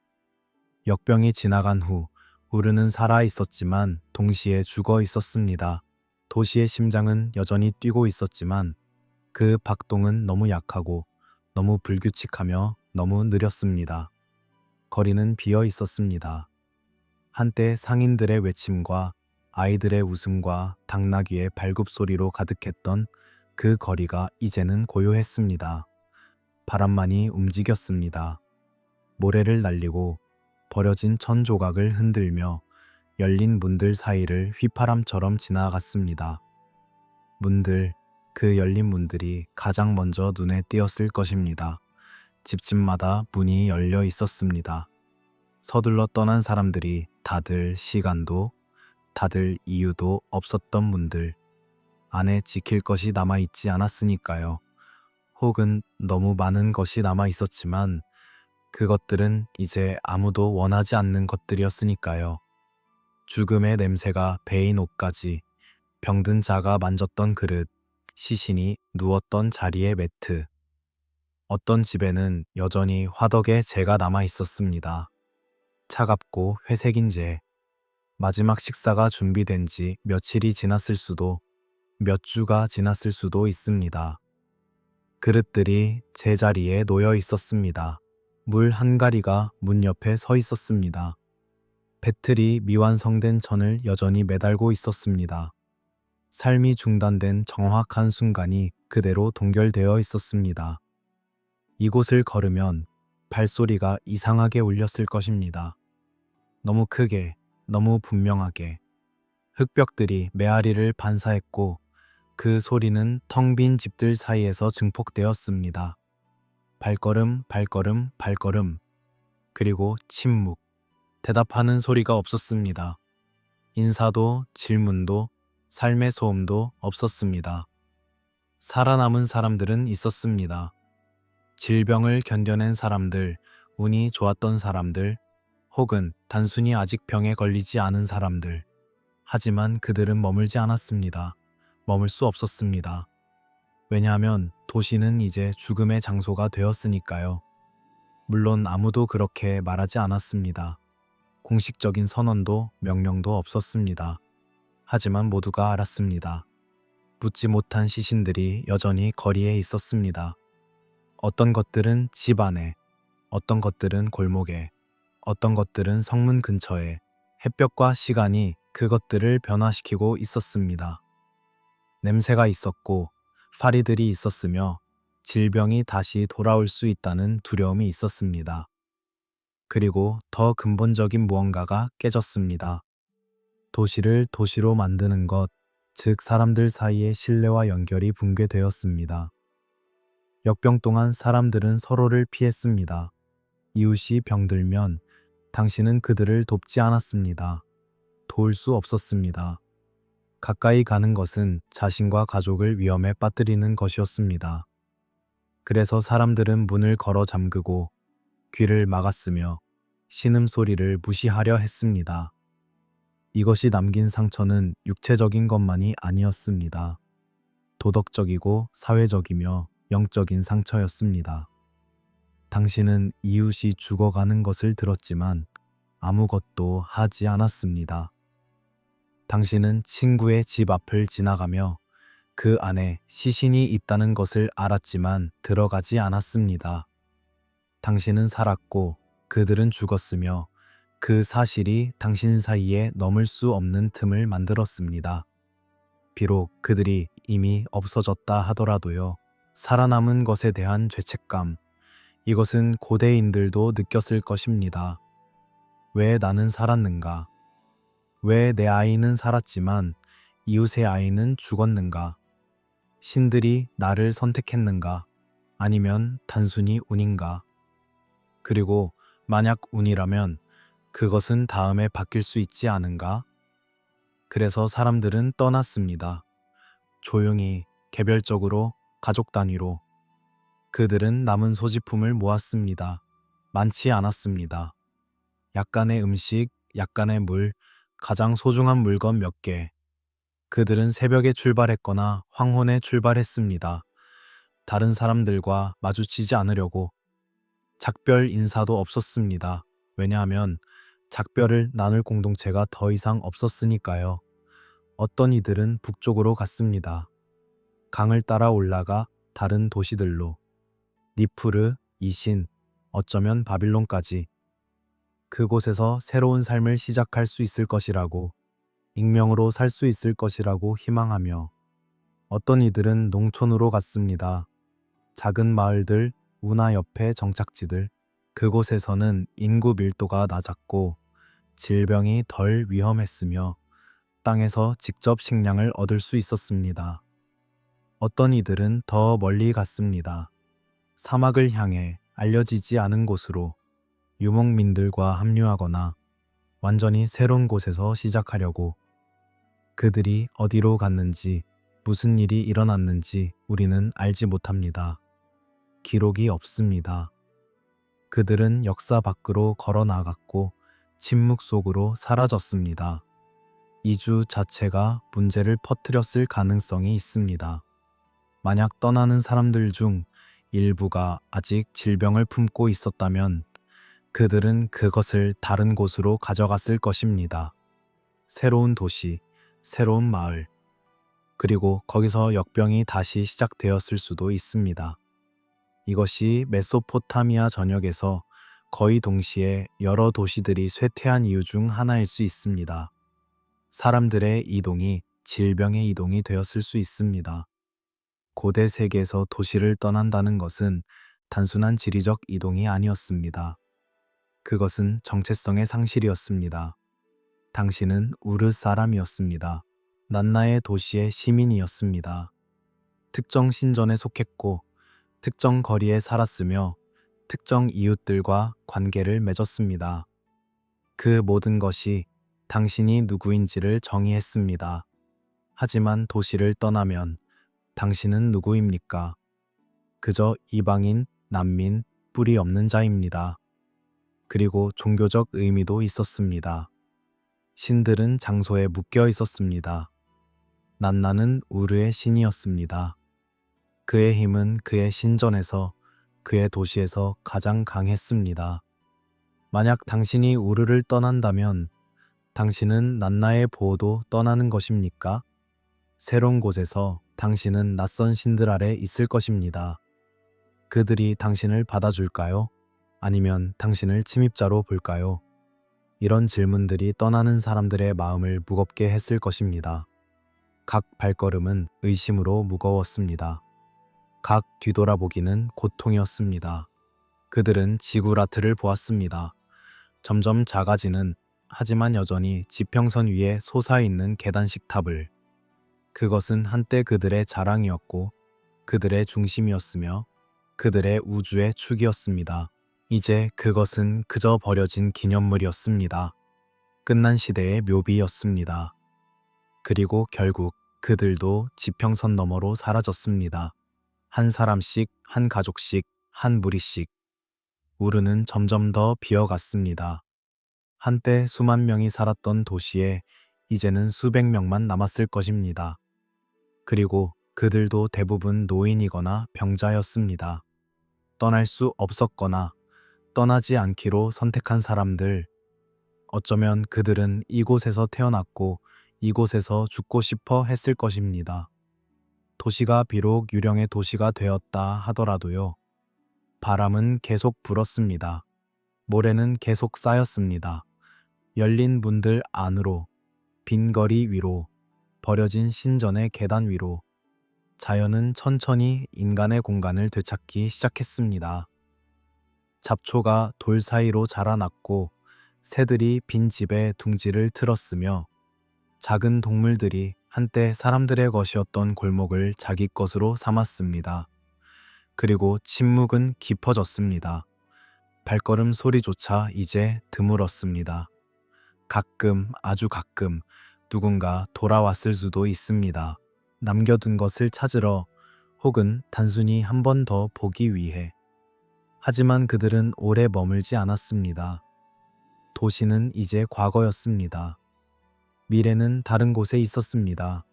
역병이 지나간 후 우르는 살아 있었지만 동시에 죽어 있었습니다. 도시의 심장은 여전히 뛰고 있었지만 그 박동은 너무 약하고 너무 불규칙하며 너무 느렸습니다. 거리는 비어 있었습니다. 한때 상인들의 외침과 아이들의 웃음과 당나귀의 발굽소리로 가득했던 그 거리가 이제는 고요했습니다. 바람만이 움직였습니다. 모래를 날리고 버려진 천 조각을 흔들며 열린 문들 사이를 휘파람처럼 지나갔습니다. 문들, 그 열린 문들이 가장 먼저 눈에 띄었을 것입니다. 집집마다 문이 열려 있었습니다. 서둘러 떠난 사람들이 다들 시간도, 다들 이유도 없었던 문들. 안에 지킬 것이 남아있지 않았으니까요. 혹은 너무 많은 것이 남아있었지만 그것들은 이제 아무도 원하지 않는 것들이었으니까요. 죽음의 냄새가 배인 옷까지, 병든 자가 만졌던 그릇, 시신이 누웠던 자리의 매트. 어떤 집에는 여전히 화덕에 재가 남아 있었습니다. 차갑고 회색인 재. 마지막 식사가 준비된 지 며칠이 지났을 수도, 몇 주가 지났을 수도 있습니다. 그릇들이 제자리에 놓여 있었습니다. 물 한 가리가 문 옆에 서 있었습니다. 배틀이 미완성된 천을 여전히 매달고 있었습니다. 삶이 중단된 정확한 순간이 그대로 동결되어 있었습니다. 이곳을 걸으면 발소리가 이상하게 울렸을 것입니다. 너무 크게, 너무 분명하게. 흙벽들이 메아리를 반사했고 그 소리는 텅 빈 집들 사이에서 증폭되었습니다. 발걸음, 발걸음, 발걸음. 그리고 침묵. 대답하는 소리가 없었습니다. 인사도 질문도 삶의 소음도 없었습니다. 살아남은 사람들은 있었습니다. 질병을 견뎌낸 사람들, 운이 좋았던 사람들, 혹은 단순히 아직 병에 걸리지 않은 사람들. 하지만 그들은 머물지 않았습니다. 머물 수 없었습니다. 왜냐하면 도시는 이제 죽음의 장소가 되었으니까요. 물론 아무도 그렇게 말하지 않았습니다. 공식적인 선언도 명령도 없었습니다. 하지만 모두가 알았습니다. 묻지 못한 시신들이 여전히 거리에 있었습니다. 어떤 것들은 집 안에, 어떤 것들은 골목에, 어떤 것들은 성문 근처에 햇볕과 시간이 그것들을 변화시키고 있었습니다. 냄새가 있었고 파리들이 있었으며 질병이 다시 돌아올 수 있다는 두려움이 있었습니다. 그리고 더 근본적인 무언가가 깨졌습니다. 도시를 도시로 만드는 것, 즉 사람들 사이의 신뢰와 연결이 붕괴되었습니다. 역병 동안 사람들은 서로를 피했습니다. 이웃이 병들면 당신은 그들을 돕지 않았습니다. 도울 수 없었습니다. 가까이 가는 것은 자신과 가족을 위험에 빠뜨리는 것이었습니다. 그래서 사람들은 문을 걸어 잠그고 귀를 막았으며 신음소리를 무시하려 했습니다. 이것이 남긴 상처는 육체적인 것만이 아니었습니다. 도덕적이고 사회적이며 영적인 상처였습니다. 당신은 이웃이 죽어가는 것을 들었지만 아무것도 하지 않았습니다. 당신은 친구의 집 앞을 지나가며 그 안에 시신이 있다는 것을 알았지만 들어가지 않았습니다. 당신은 살았고 그들은 죽었으며 그 사실이 당신 사이에 넘을 수 없는 틈을 만들었습니다. 비록 그들이 이미 없어졌다 하더라도요. 살아남은 것에 대한 죄책감, 이것은 고대인들도 느꼈을 것입니다. 왜 나는 살았는가? 왜 내 아이는 살았지만 이웃의 아이는 죽었는가? 신들이 나를 선택했는가? 아니면 단순히 운인가? 그리고 만약 운이라면 그것은 다음에 바뀔 수 있지 않은가? 그래서 사람들은 떠났습니다. 조용히, 개별적으로, 가족 단위로. 그들은 남은 소지품을 모았습니다. 많지 않았습니다. 약간의 음식, 약간의 물, 가장 소중한 물건 몇 개. 그들은 새벽에 출발했거나 황혼에 출발했습니다. 다른 사람들과 마주치지 않으려고. 작별 인사도 없었습니다. 왜냐하면 작별을 나눌 공동체가 더 이상 없었으니까요. 어떤 이들은 북쪽으로 갔습니다. 강을 따라 올라가 다른 도시들로. 니프르, 이신, 어쩌면 바빌론까지. 그곳에서 새로운 삶을 시작할 수 있을 것이라고, 익명으로 살 수 있을 것이라고 희망하며. 어떤 이들은 농촌으로 갔습니다. 작은 마을들, 운하 옆의 정착지들. 그곳에서는 인구 밀도가 낮았고 질병이 덜 위험했으며 땅에서 직접 식량을 얻을 수 있었습니다. 어떤 이들은 더 멀리 갔습니다. 사막을 향해 알려지지 않은 곳으로 유목민들과 합류하거나 완전히 새로운 곳에서 시작하려고. 그들이 어디로 갔는지, 무슨 일이 일어났는지 우리는 알지 못합니다. 기록이 없습니다. 그들은 역사 밖으로 걸어 나갔고 침묵 속으로 사라졌습니다. 이주 자체가 문제를 퍼뜨렸을 가능성이 있습니다. 만약 떠나는 사람들 중 일부가 아직 질병을 품고 있었다면 그들은 그것을 다른 곳으로 가져갔을 것입니다. 새로운 도시, 새로운 마을, 그리고 거기서 역병이 다시 시작되었을 수도 있습니다. 이것이 메소포타미아 전역에서 거의 동시에 여러 도시들이 쇠퇴한 이유 중 하나일 수 있습니다. 사람들의 이동이 질병의 이동이 되었을 수 있습니다. 고대 세계에서 도시를 떠난다는 것은 단순한 지리적 이동이 아니었습니다. 그것은 정체성의 상실이었습니다. 당신은 우르 사람이었습니다. 난나의 도시의 시민이었습니다. 특정 신전에 속했고 특정 거리에 살았으며 특정 이웃들과 관계를 맺었습니다. 그 모든 것이 당신이 누구인지를 정의했습니다. 하지만 도시를 떠나면 당신은 누구입니까? 그저 이방인, 난민, 뿌리 없는 자입니다. 그리고 종교적 의미도 있었습니다. 신들은 장소에 묶여 있었습니다. 난나는 우르의 신이었습니다. 그의 힘은 그의 신전에서, 그의 도시에서 가장 강했습니다. 만약 당신이 우르를 떠난다면 당신은 난나의 보호도 떠나는 것입니까? 새로운 곳에서 당신은 낯선 신들 아래 있을 것입니다. 그들이 당신을 받아줄까요? 아니면 당신을 침입자로 볼까요? 이런 질문들이 떠나는 사람들의 마음을 무겁게 했을 것입니다. 각 발걸음은 의심으로 무거웠습니다. 각 뒤돌아보기는 고통이었습니다. 그들은 지구라트를 보았습니다. 점점 작아지는, 하지만 여전히 지평선 위에 솟아있는 계단식 탑을. 그것은 한때 그들의 자랑이었고 그들의 중심이었으며 그들의 우주의 축이었습니다. 이제 그것은 그저 버려진 기념물이었습니다. 끝난 시대의 묘비였습니다. 그리고 결국 그들도 지평선 너머로 사라졌습니다. 한 사람씩, 한 가족씩, 한 무리씩. 우르는 점점 더 비어갔습니다. 한때 수만 명이 살았던 도시에 이제는 수백 명만 남았을 것입니다. 그리고 그들도 대부분 노인이거나 병자였습니다. 떠날 수 없었거나 떠나지 않기로 선택한 사람들. 어쩌면 그들은 이곳에서 태어났고 이곳에서 죽고 싶어 했을 것입니다. 도시가 비록 유령의 도시가 되었다 하더라도요. 바람은 계속 불었습니다. 모래는 계속 쌓였습니다. 열린 문들 안으로, 빈 거리 위로, 버려진 신전의 계단 위로, 자연은 천천히 인간의 공간을 되찾기 시작했습니다. 잡초가 돌 사이로 자라났고 새들이 빈 집에 둥지를 틀었으며 작은 동물들이 한때 사람들의 것이었던 골목을 자기 것으로 삼았습니다. 그리고 침묵은 깊어졌습니다. 발걸음 소리조차 이제 드물었습니다. 가끔, 아주 가끔 누군가 돌아왔을 수도 있습니다. 남겨둔 것을 찾으러 혹은 단순히 한 번 더 보기 위해. 하지만 그들은 오래 머물지 않았습니다. 도시는 이제 과거였습니다. 미래는 다른 곳에 있었습니다.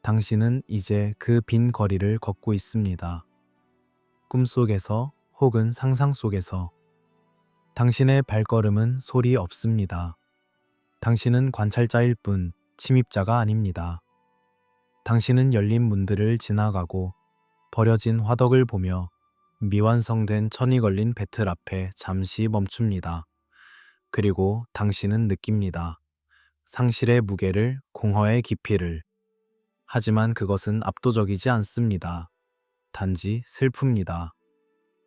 당신은 이제 그 빈 거리를 걷고 있습니다. 꿈속에서 혹은 상상 속에서. 당신의 발걸음은 소리 없습니다. 당신은 관찰자일 뿐 침입자가 아닙니다. 당신은 열린 문들을 지나가고 버려진 화덕을 보며 미완성된 천이 걸린 배틀 앞에 잠시 멈춥니다. 그리고 당신은 느낍니다. 상실의 무게를, 공허의 깊이를. 하지만 그것은 압도적이지 않습니다. 단지 슬픕니다.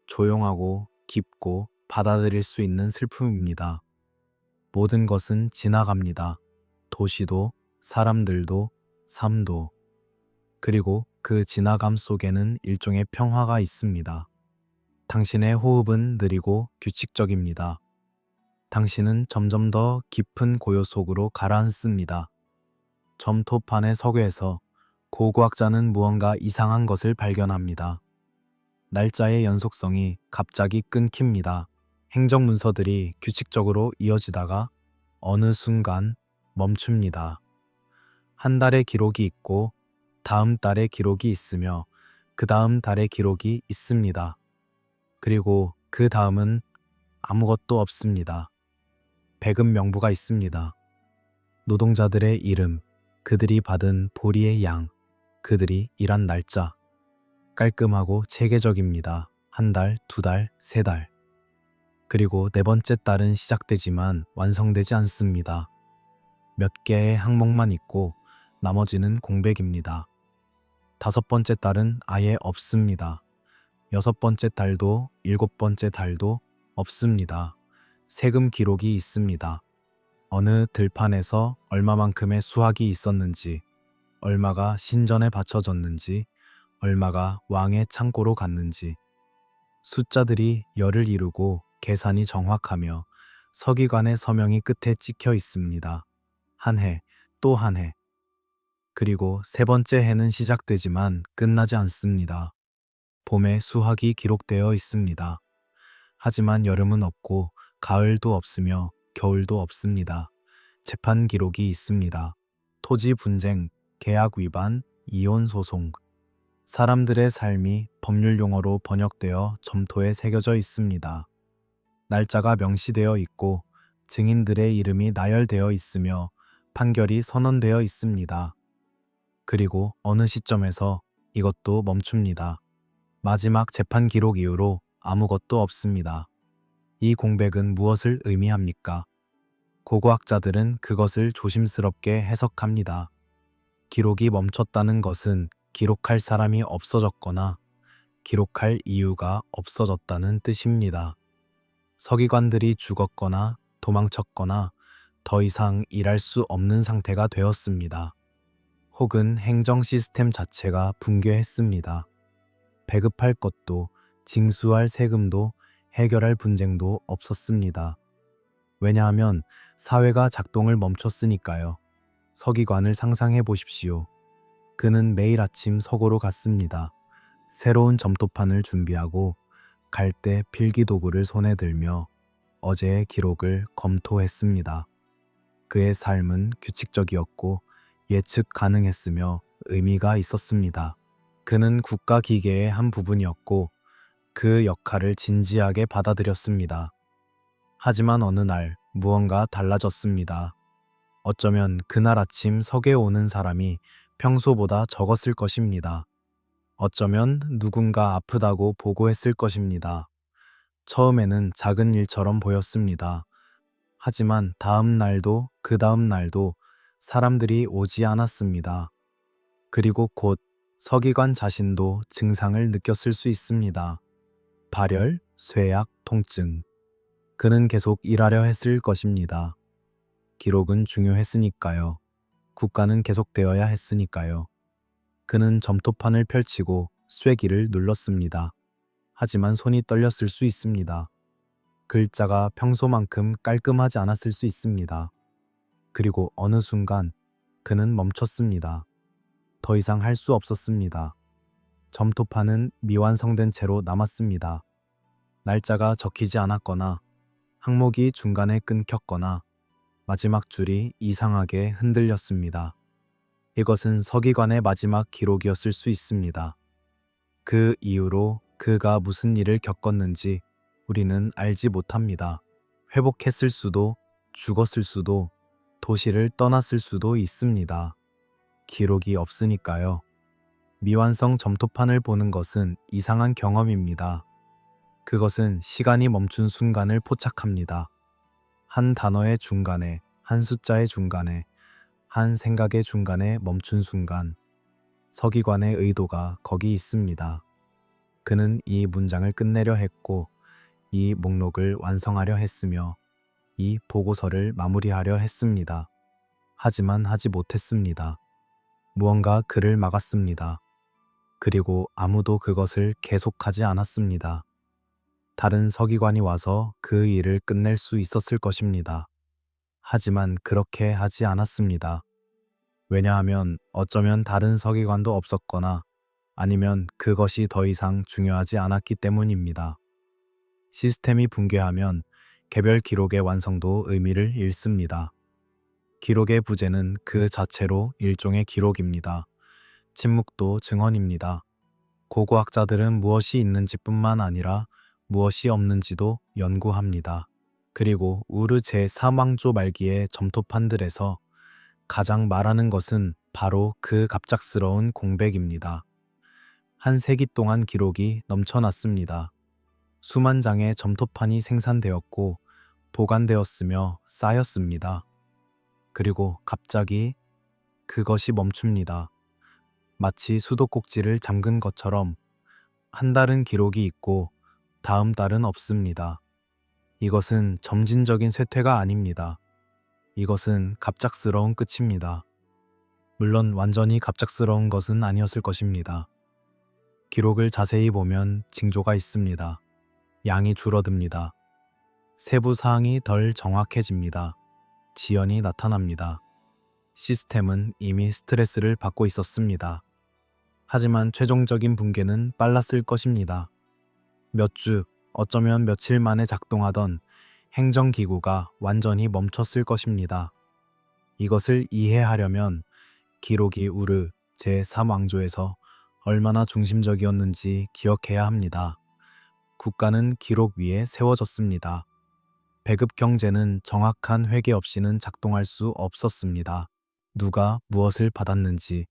조용하고 깊고 받아들일 수 있는 슬픔입니다. 모든 것은 지나갑니다. 도시도, 사람들도, 삶도. 그리고 그 지나감 속에는 일종의 평화가 있습니다. 당신의 호흡은 느리고 규칙적입니다. 당신은 점점 더 깊은 고요 속으로 가라앉습니다. 점토판의 서괴에서 고고학자는 무언가 이상한 것을 발견합니다. 날짜의 연속성이 갑자기 끊깁니다. 행정문서들이 규칙적으로 이어지다가 어느 순간 멈춥니다. 한 달의 기록이 있고 다음 달의 기록이 있으며 그 다음 달의 기록이 있습니다. 그리고 그 다음은 아무것도 없습니다. 배급 명부가 있습니다. 노동자들의 이름, 그들이 받은 보리의 양, 그들이 일한 날짜. 깔끔하고 체계적입니다. 한 달, 두 달, 세 달. 그리고 네 번째 달은 시작되지만 완성되지 않습니다. 몇 개의 항목만 있고 나머지는 공백입니다. 다섯 번째 달은 아예 없습니다. 여섯 번째 달도 일곱 번째 달도 없습니다. 세금 기록이 있습니다. 어느 들판에서 얼마만큼의 수확이 있었는지, 얼마가 신전에 바쳐졌는지, 얼마가 왕의 창고로 갔는지. 숫자들이 열을 이루고 계산이 정확하며 서기관의 서명이 끝에 찍혀 있습니다. 한 해, 또 한 해. 그리고 세 번째 해는 시작되지만 끝나지 않습니다. 봄에 수확이 기록되어 있습니다. 하지만 여름은 없고 가을도 없으며 겨울도 없습니다. 재판 기록이 있습니다. 토지 분쟁, 계약 위반, 이혼 소송. 사람들의 삶이 법률 용어로 번역되어 점토에 새겨져 있습니다. 날짜가 명시되어 있고 증인들의 이름이 나열되어 있으며 판결이 선언되어 있습니다. 그리고 어느 시점에서 이것도 멈춥니다. 마지막 재판 기록 이후로 아무것도 없습니다. 이 공백은 무엇을 의미합니까? 고고학자들은 그것을 조심스럽게 해석합니다. 기록이 멈췄다는 것은 기록할 사람이 없어졌거나 기록할 이유가 없어졌다는 뜻입니다. 서기관들이 죽었거나 도망쳤거나 더 이상 일할 수 없는 상태가 되었습니다. 혹은 행정 시스템 자체가 붕괴했습니다. 배급할 것도 징수할 세금도 해결할 분쟁도 없었습니다. 왜냐하면 사회가 작동을 멈췄으니까요. 서기관을 상상해 보십시오. 그는 매일 아침 서고로 갔습니다. 새로운 점토판을 준비하고 갈 때 필기도구를 손에 들며 어제의 기록을 검토했습니다. 그의 삶은 규칙적이었고 예측 가능했으며 의미가 있었습니다. 그는 국가 기계의 한 부분이었고 그 역할을 진지하게 받아들였습니다. 하지만 어느 날 무언가 달라졌습니다. 어쩌면 그날 아침 석에 오는 사람이 평소보다 적었을 것입니다. 어쩌면 누군가 아프다고 보고했을 것입니다. 처음에는 작은 일처럼 보였습니다. 하지만 다음 날도 그 다음 날도 사람들이 오지 않았습니다. 그리고 곧 서기관 자신도 증상을 느꼈을 수 있습니다. 발열, 쇠약, 통증. 그는 계속 일하려 했을 것입니다. 기록은 중요했으니까요. 국가는 계속되어야 했으니까요. 그는 점토판을 펼치고 쐐기를 눌렀습니다. 하지만 손이 떨렸을 수 있습니다. 글자가 평소만큼 깔끔하지 않았을 수 있습니다. 그리고 어느 순간 그는 멈췄습니다. 더 이상 할 수 없었습니다. 점토판은 미완성된 채로 남았습니다. 날짜가 적히지 않았거나 항목이 중간에 끊겼거나 마지막 줄이 이상하게 흔들렸습니다. 이것은 서기관의 마지막 기록이었을 수 있습니다. 그 이후로 그가 무슨 일을 겪었는지 우리는 알지 못합니다. 회복했을 수도, 죽었을 수도, 도시를 떠났을 수도 있습니다. 기록이 없으니까요. 미완성 점토판을 보는 것은 이상한 경험입니다. 그것은 시간이 멈춘 순간을 포착합니다. 한 단어의 중간에, 한 숫자의 중간에, 한 생각의 중간에 멈춘 순간, 서기관의 의도가 거기 있습니다. 그는 이 문장을 끝내려 했고, 이 목록을 완성하려 했으며, 이 보고서를 마무리하려 했습니다. 하지만 하지 못했습니다. 무언가 그를 막았습니다. 그리고 아무도 그것을 계속하지 않았습니다. 다른 서기관이 와서 그 일을 끝낼 수 있었을 것입니다. 하지만 그렇게 하지 않았습니다. 왜냐하면 어쩌면 다른 서기관도 없었거나 아니면 그것이 더 이상 중요하지 않았기 때문입니다. 시스템이 붕괴하면 개별 기록의 완성도 의미를 잃습니다. 기록의 부재는 그 자체로 일종의 기록입니다. 침묵도 증언입니다. 고고학자들은 무엇이 있는지뿐만 아니라 무엇이 없는지도 연구합니다. 그리고 우르 제3왕조 말기의 점토판들에서 가장 말하는 것은 바로 그 갑작스러운 공백입니다. 한 세기 동안 기록이 넘쳐났습니다. 수만 장의 점토판이 생산되었고 보관되었으며 쌓였습니다. 그리고 갑자기 그것이 멈춥니다. 마치 수도꼭지를 잠근 것처럼 한 달은 기록이 있고 다음 달은 없습니다. 이것은 점진적인 쇠퇴가 아닙니다. 이것은 갑작스러운 끝입니다. 물론 완전히 갑작스러운 것은 아니었을 것입니다. 기록을 자세히 보면 징조가 있습니다. 양이 줄어듭니다. 세부 사항이 덜 정확해집니다. 지연이 나타납니다. 시스템은 이미 스트레스를 받고 있었습니다. 하지만 최종적인 붕괴는 빨랐을 것입니다. 몇 주, 어쩌면 며칠 만에 작동하던 행정기구가 완전히 멈췄을 것입니다. 이것을 이해하려면 기록이 우르 제3왕조에서 얼마나 중심적이었는지 기억해야 합니다. 국가는 기록 위에 세워졌습니다. 배급 경제는 정확한 회계 없이는 작동할 수 없었습니다. 누가 무엇을 받았는지,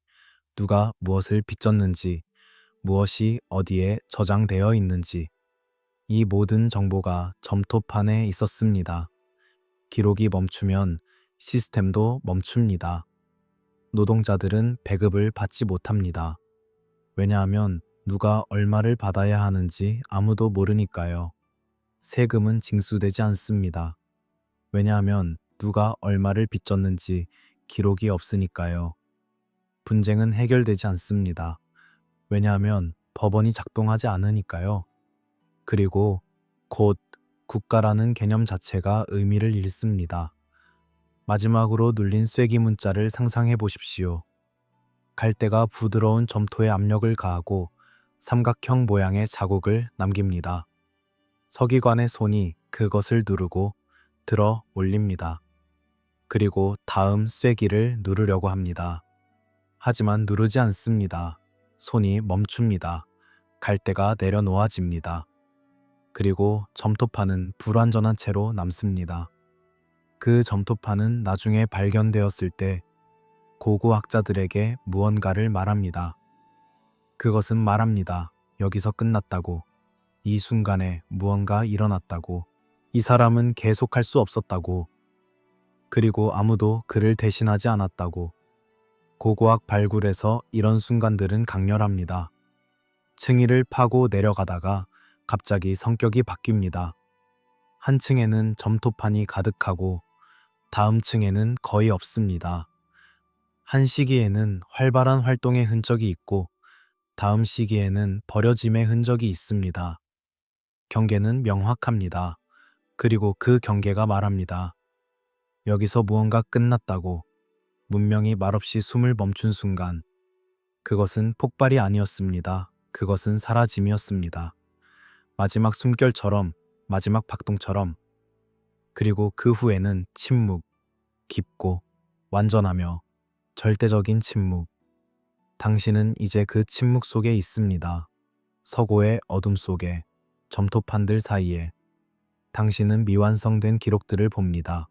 누가 무엇을 빚졌는지, 무엇이 어디에 저장되어 있는지, 이 모든 정보가 점토판에 있었습니다. 기록이 멈추면 시스템도 멈춥니다. 노동자들은 배급을 받지 못합니다. 왜냐하면 누가 얼마를 받아야 하는지 아무도 모르니까요. 세금은 징수되지 않습니다. 왜냐하면 누가 얼마를 빚졌는지 기록이 없으니까요. 분쟁은 해결되지 않습니다. 왜냐하면 법원이 작동하지 않으니까요. 그리고 곧 국가라는 개념 자체가 의미를 잃습니다. 마지막으로 눌린 쐐기 문자를 상상해 보십시오. 갈대가 부드러운 점토에 압력을 가하고 삼각형 모양의 자국을 남깁니다. 서기관의 손이 그것을 누르고 들어 올립니다. 그리고 다음 쐐기를 누르려고 합니다. 하지만 누르지 않습니다. 손이 멈춥니다. 갈대가 내려놓아집니다. 그리고 점토판은 불완전한 채로 남습니다. 그 점토판은 나중에 발견되었을 때 고고학자들에게 무언가를 말합니다. 그것은 말합니다. 여기서 끝났다고. 이 순간에 무언가 일어났다고. 이 사람은 계속할 수 없었다고. 그리고 아무도 그를 대신하지 않았다고. 고고학 발굴에서 이런 순간들은 강렬합니다. 층위를 파고 내려가다가 갑자기 성격이 바뀝니다. 한 층에는 점토판이 가득하고 다음 층에는 거의 없습니다. 한 시기에는 활발한 활동의 흔적이 있고 다음 시기에는 버려짐의 흔적이 있습니다. 경계는 명확합니다. 그리고 그 경계가 말합니다. 여기서 무언가 끝났다고. 문명이 말없이 숨을 멈춘 순간 그것은 폭발이 아니었습니다. 그것은 사라짐이었습니다. 마지막 숨결처럼, 마지막 박동처럼. 그리고 그 후에는 침묵, 깊고 완전하며 절대적인 침묵. 당신은 이제 그 침묵 속에 있습니다. 서고의 어둠 속에, 점토판들 사이에. 당신은 미완성된 기록들을 봅니다.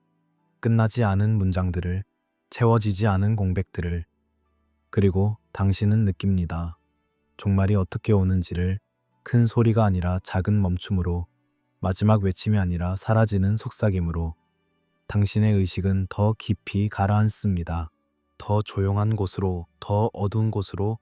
끝나지 않은 문장들을, 채워지지 않은 공백들을. 그리고 당신은 느낍니다. 종말이 어떻게 오는지를 큰 소리가 아니라 작은 멈춤으로, 마지막 외침이 아니라 사라지는 속삭임으로. 당신의 의식은 더 깊이 가라앉습니다. 더 조용한 곳으로, 더 어두운 곳으로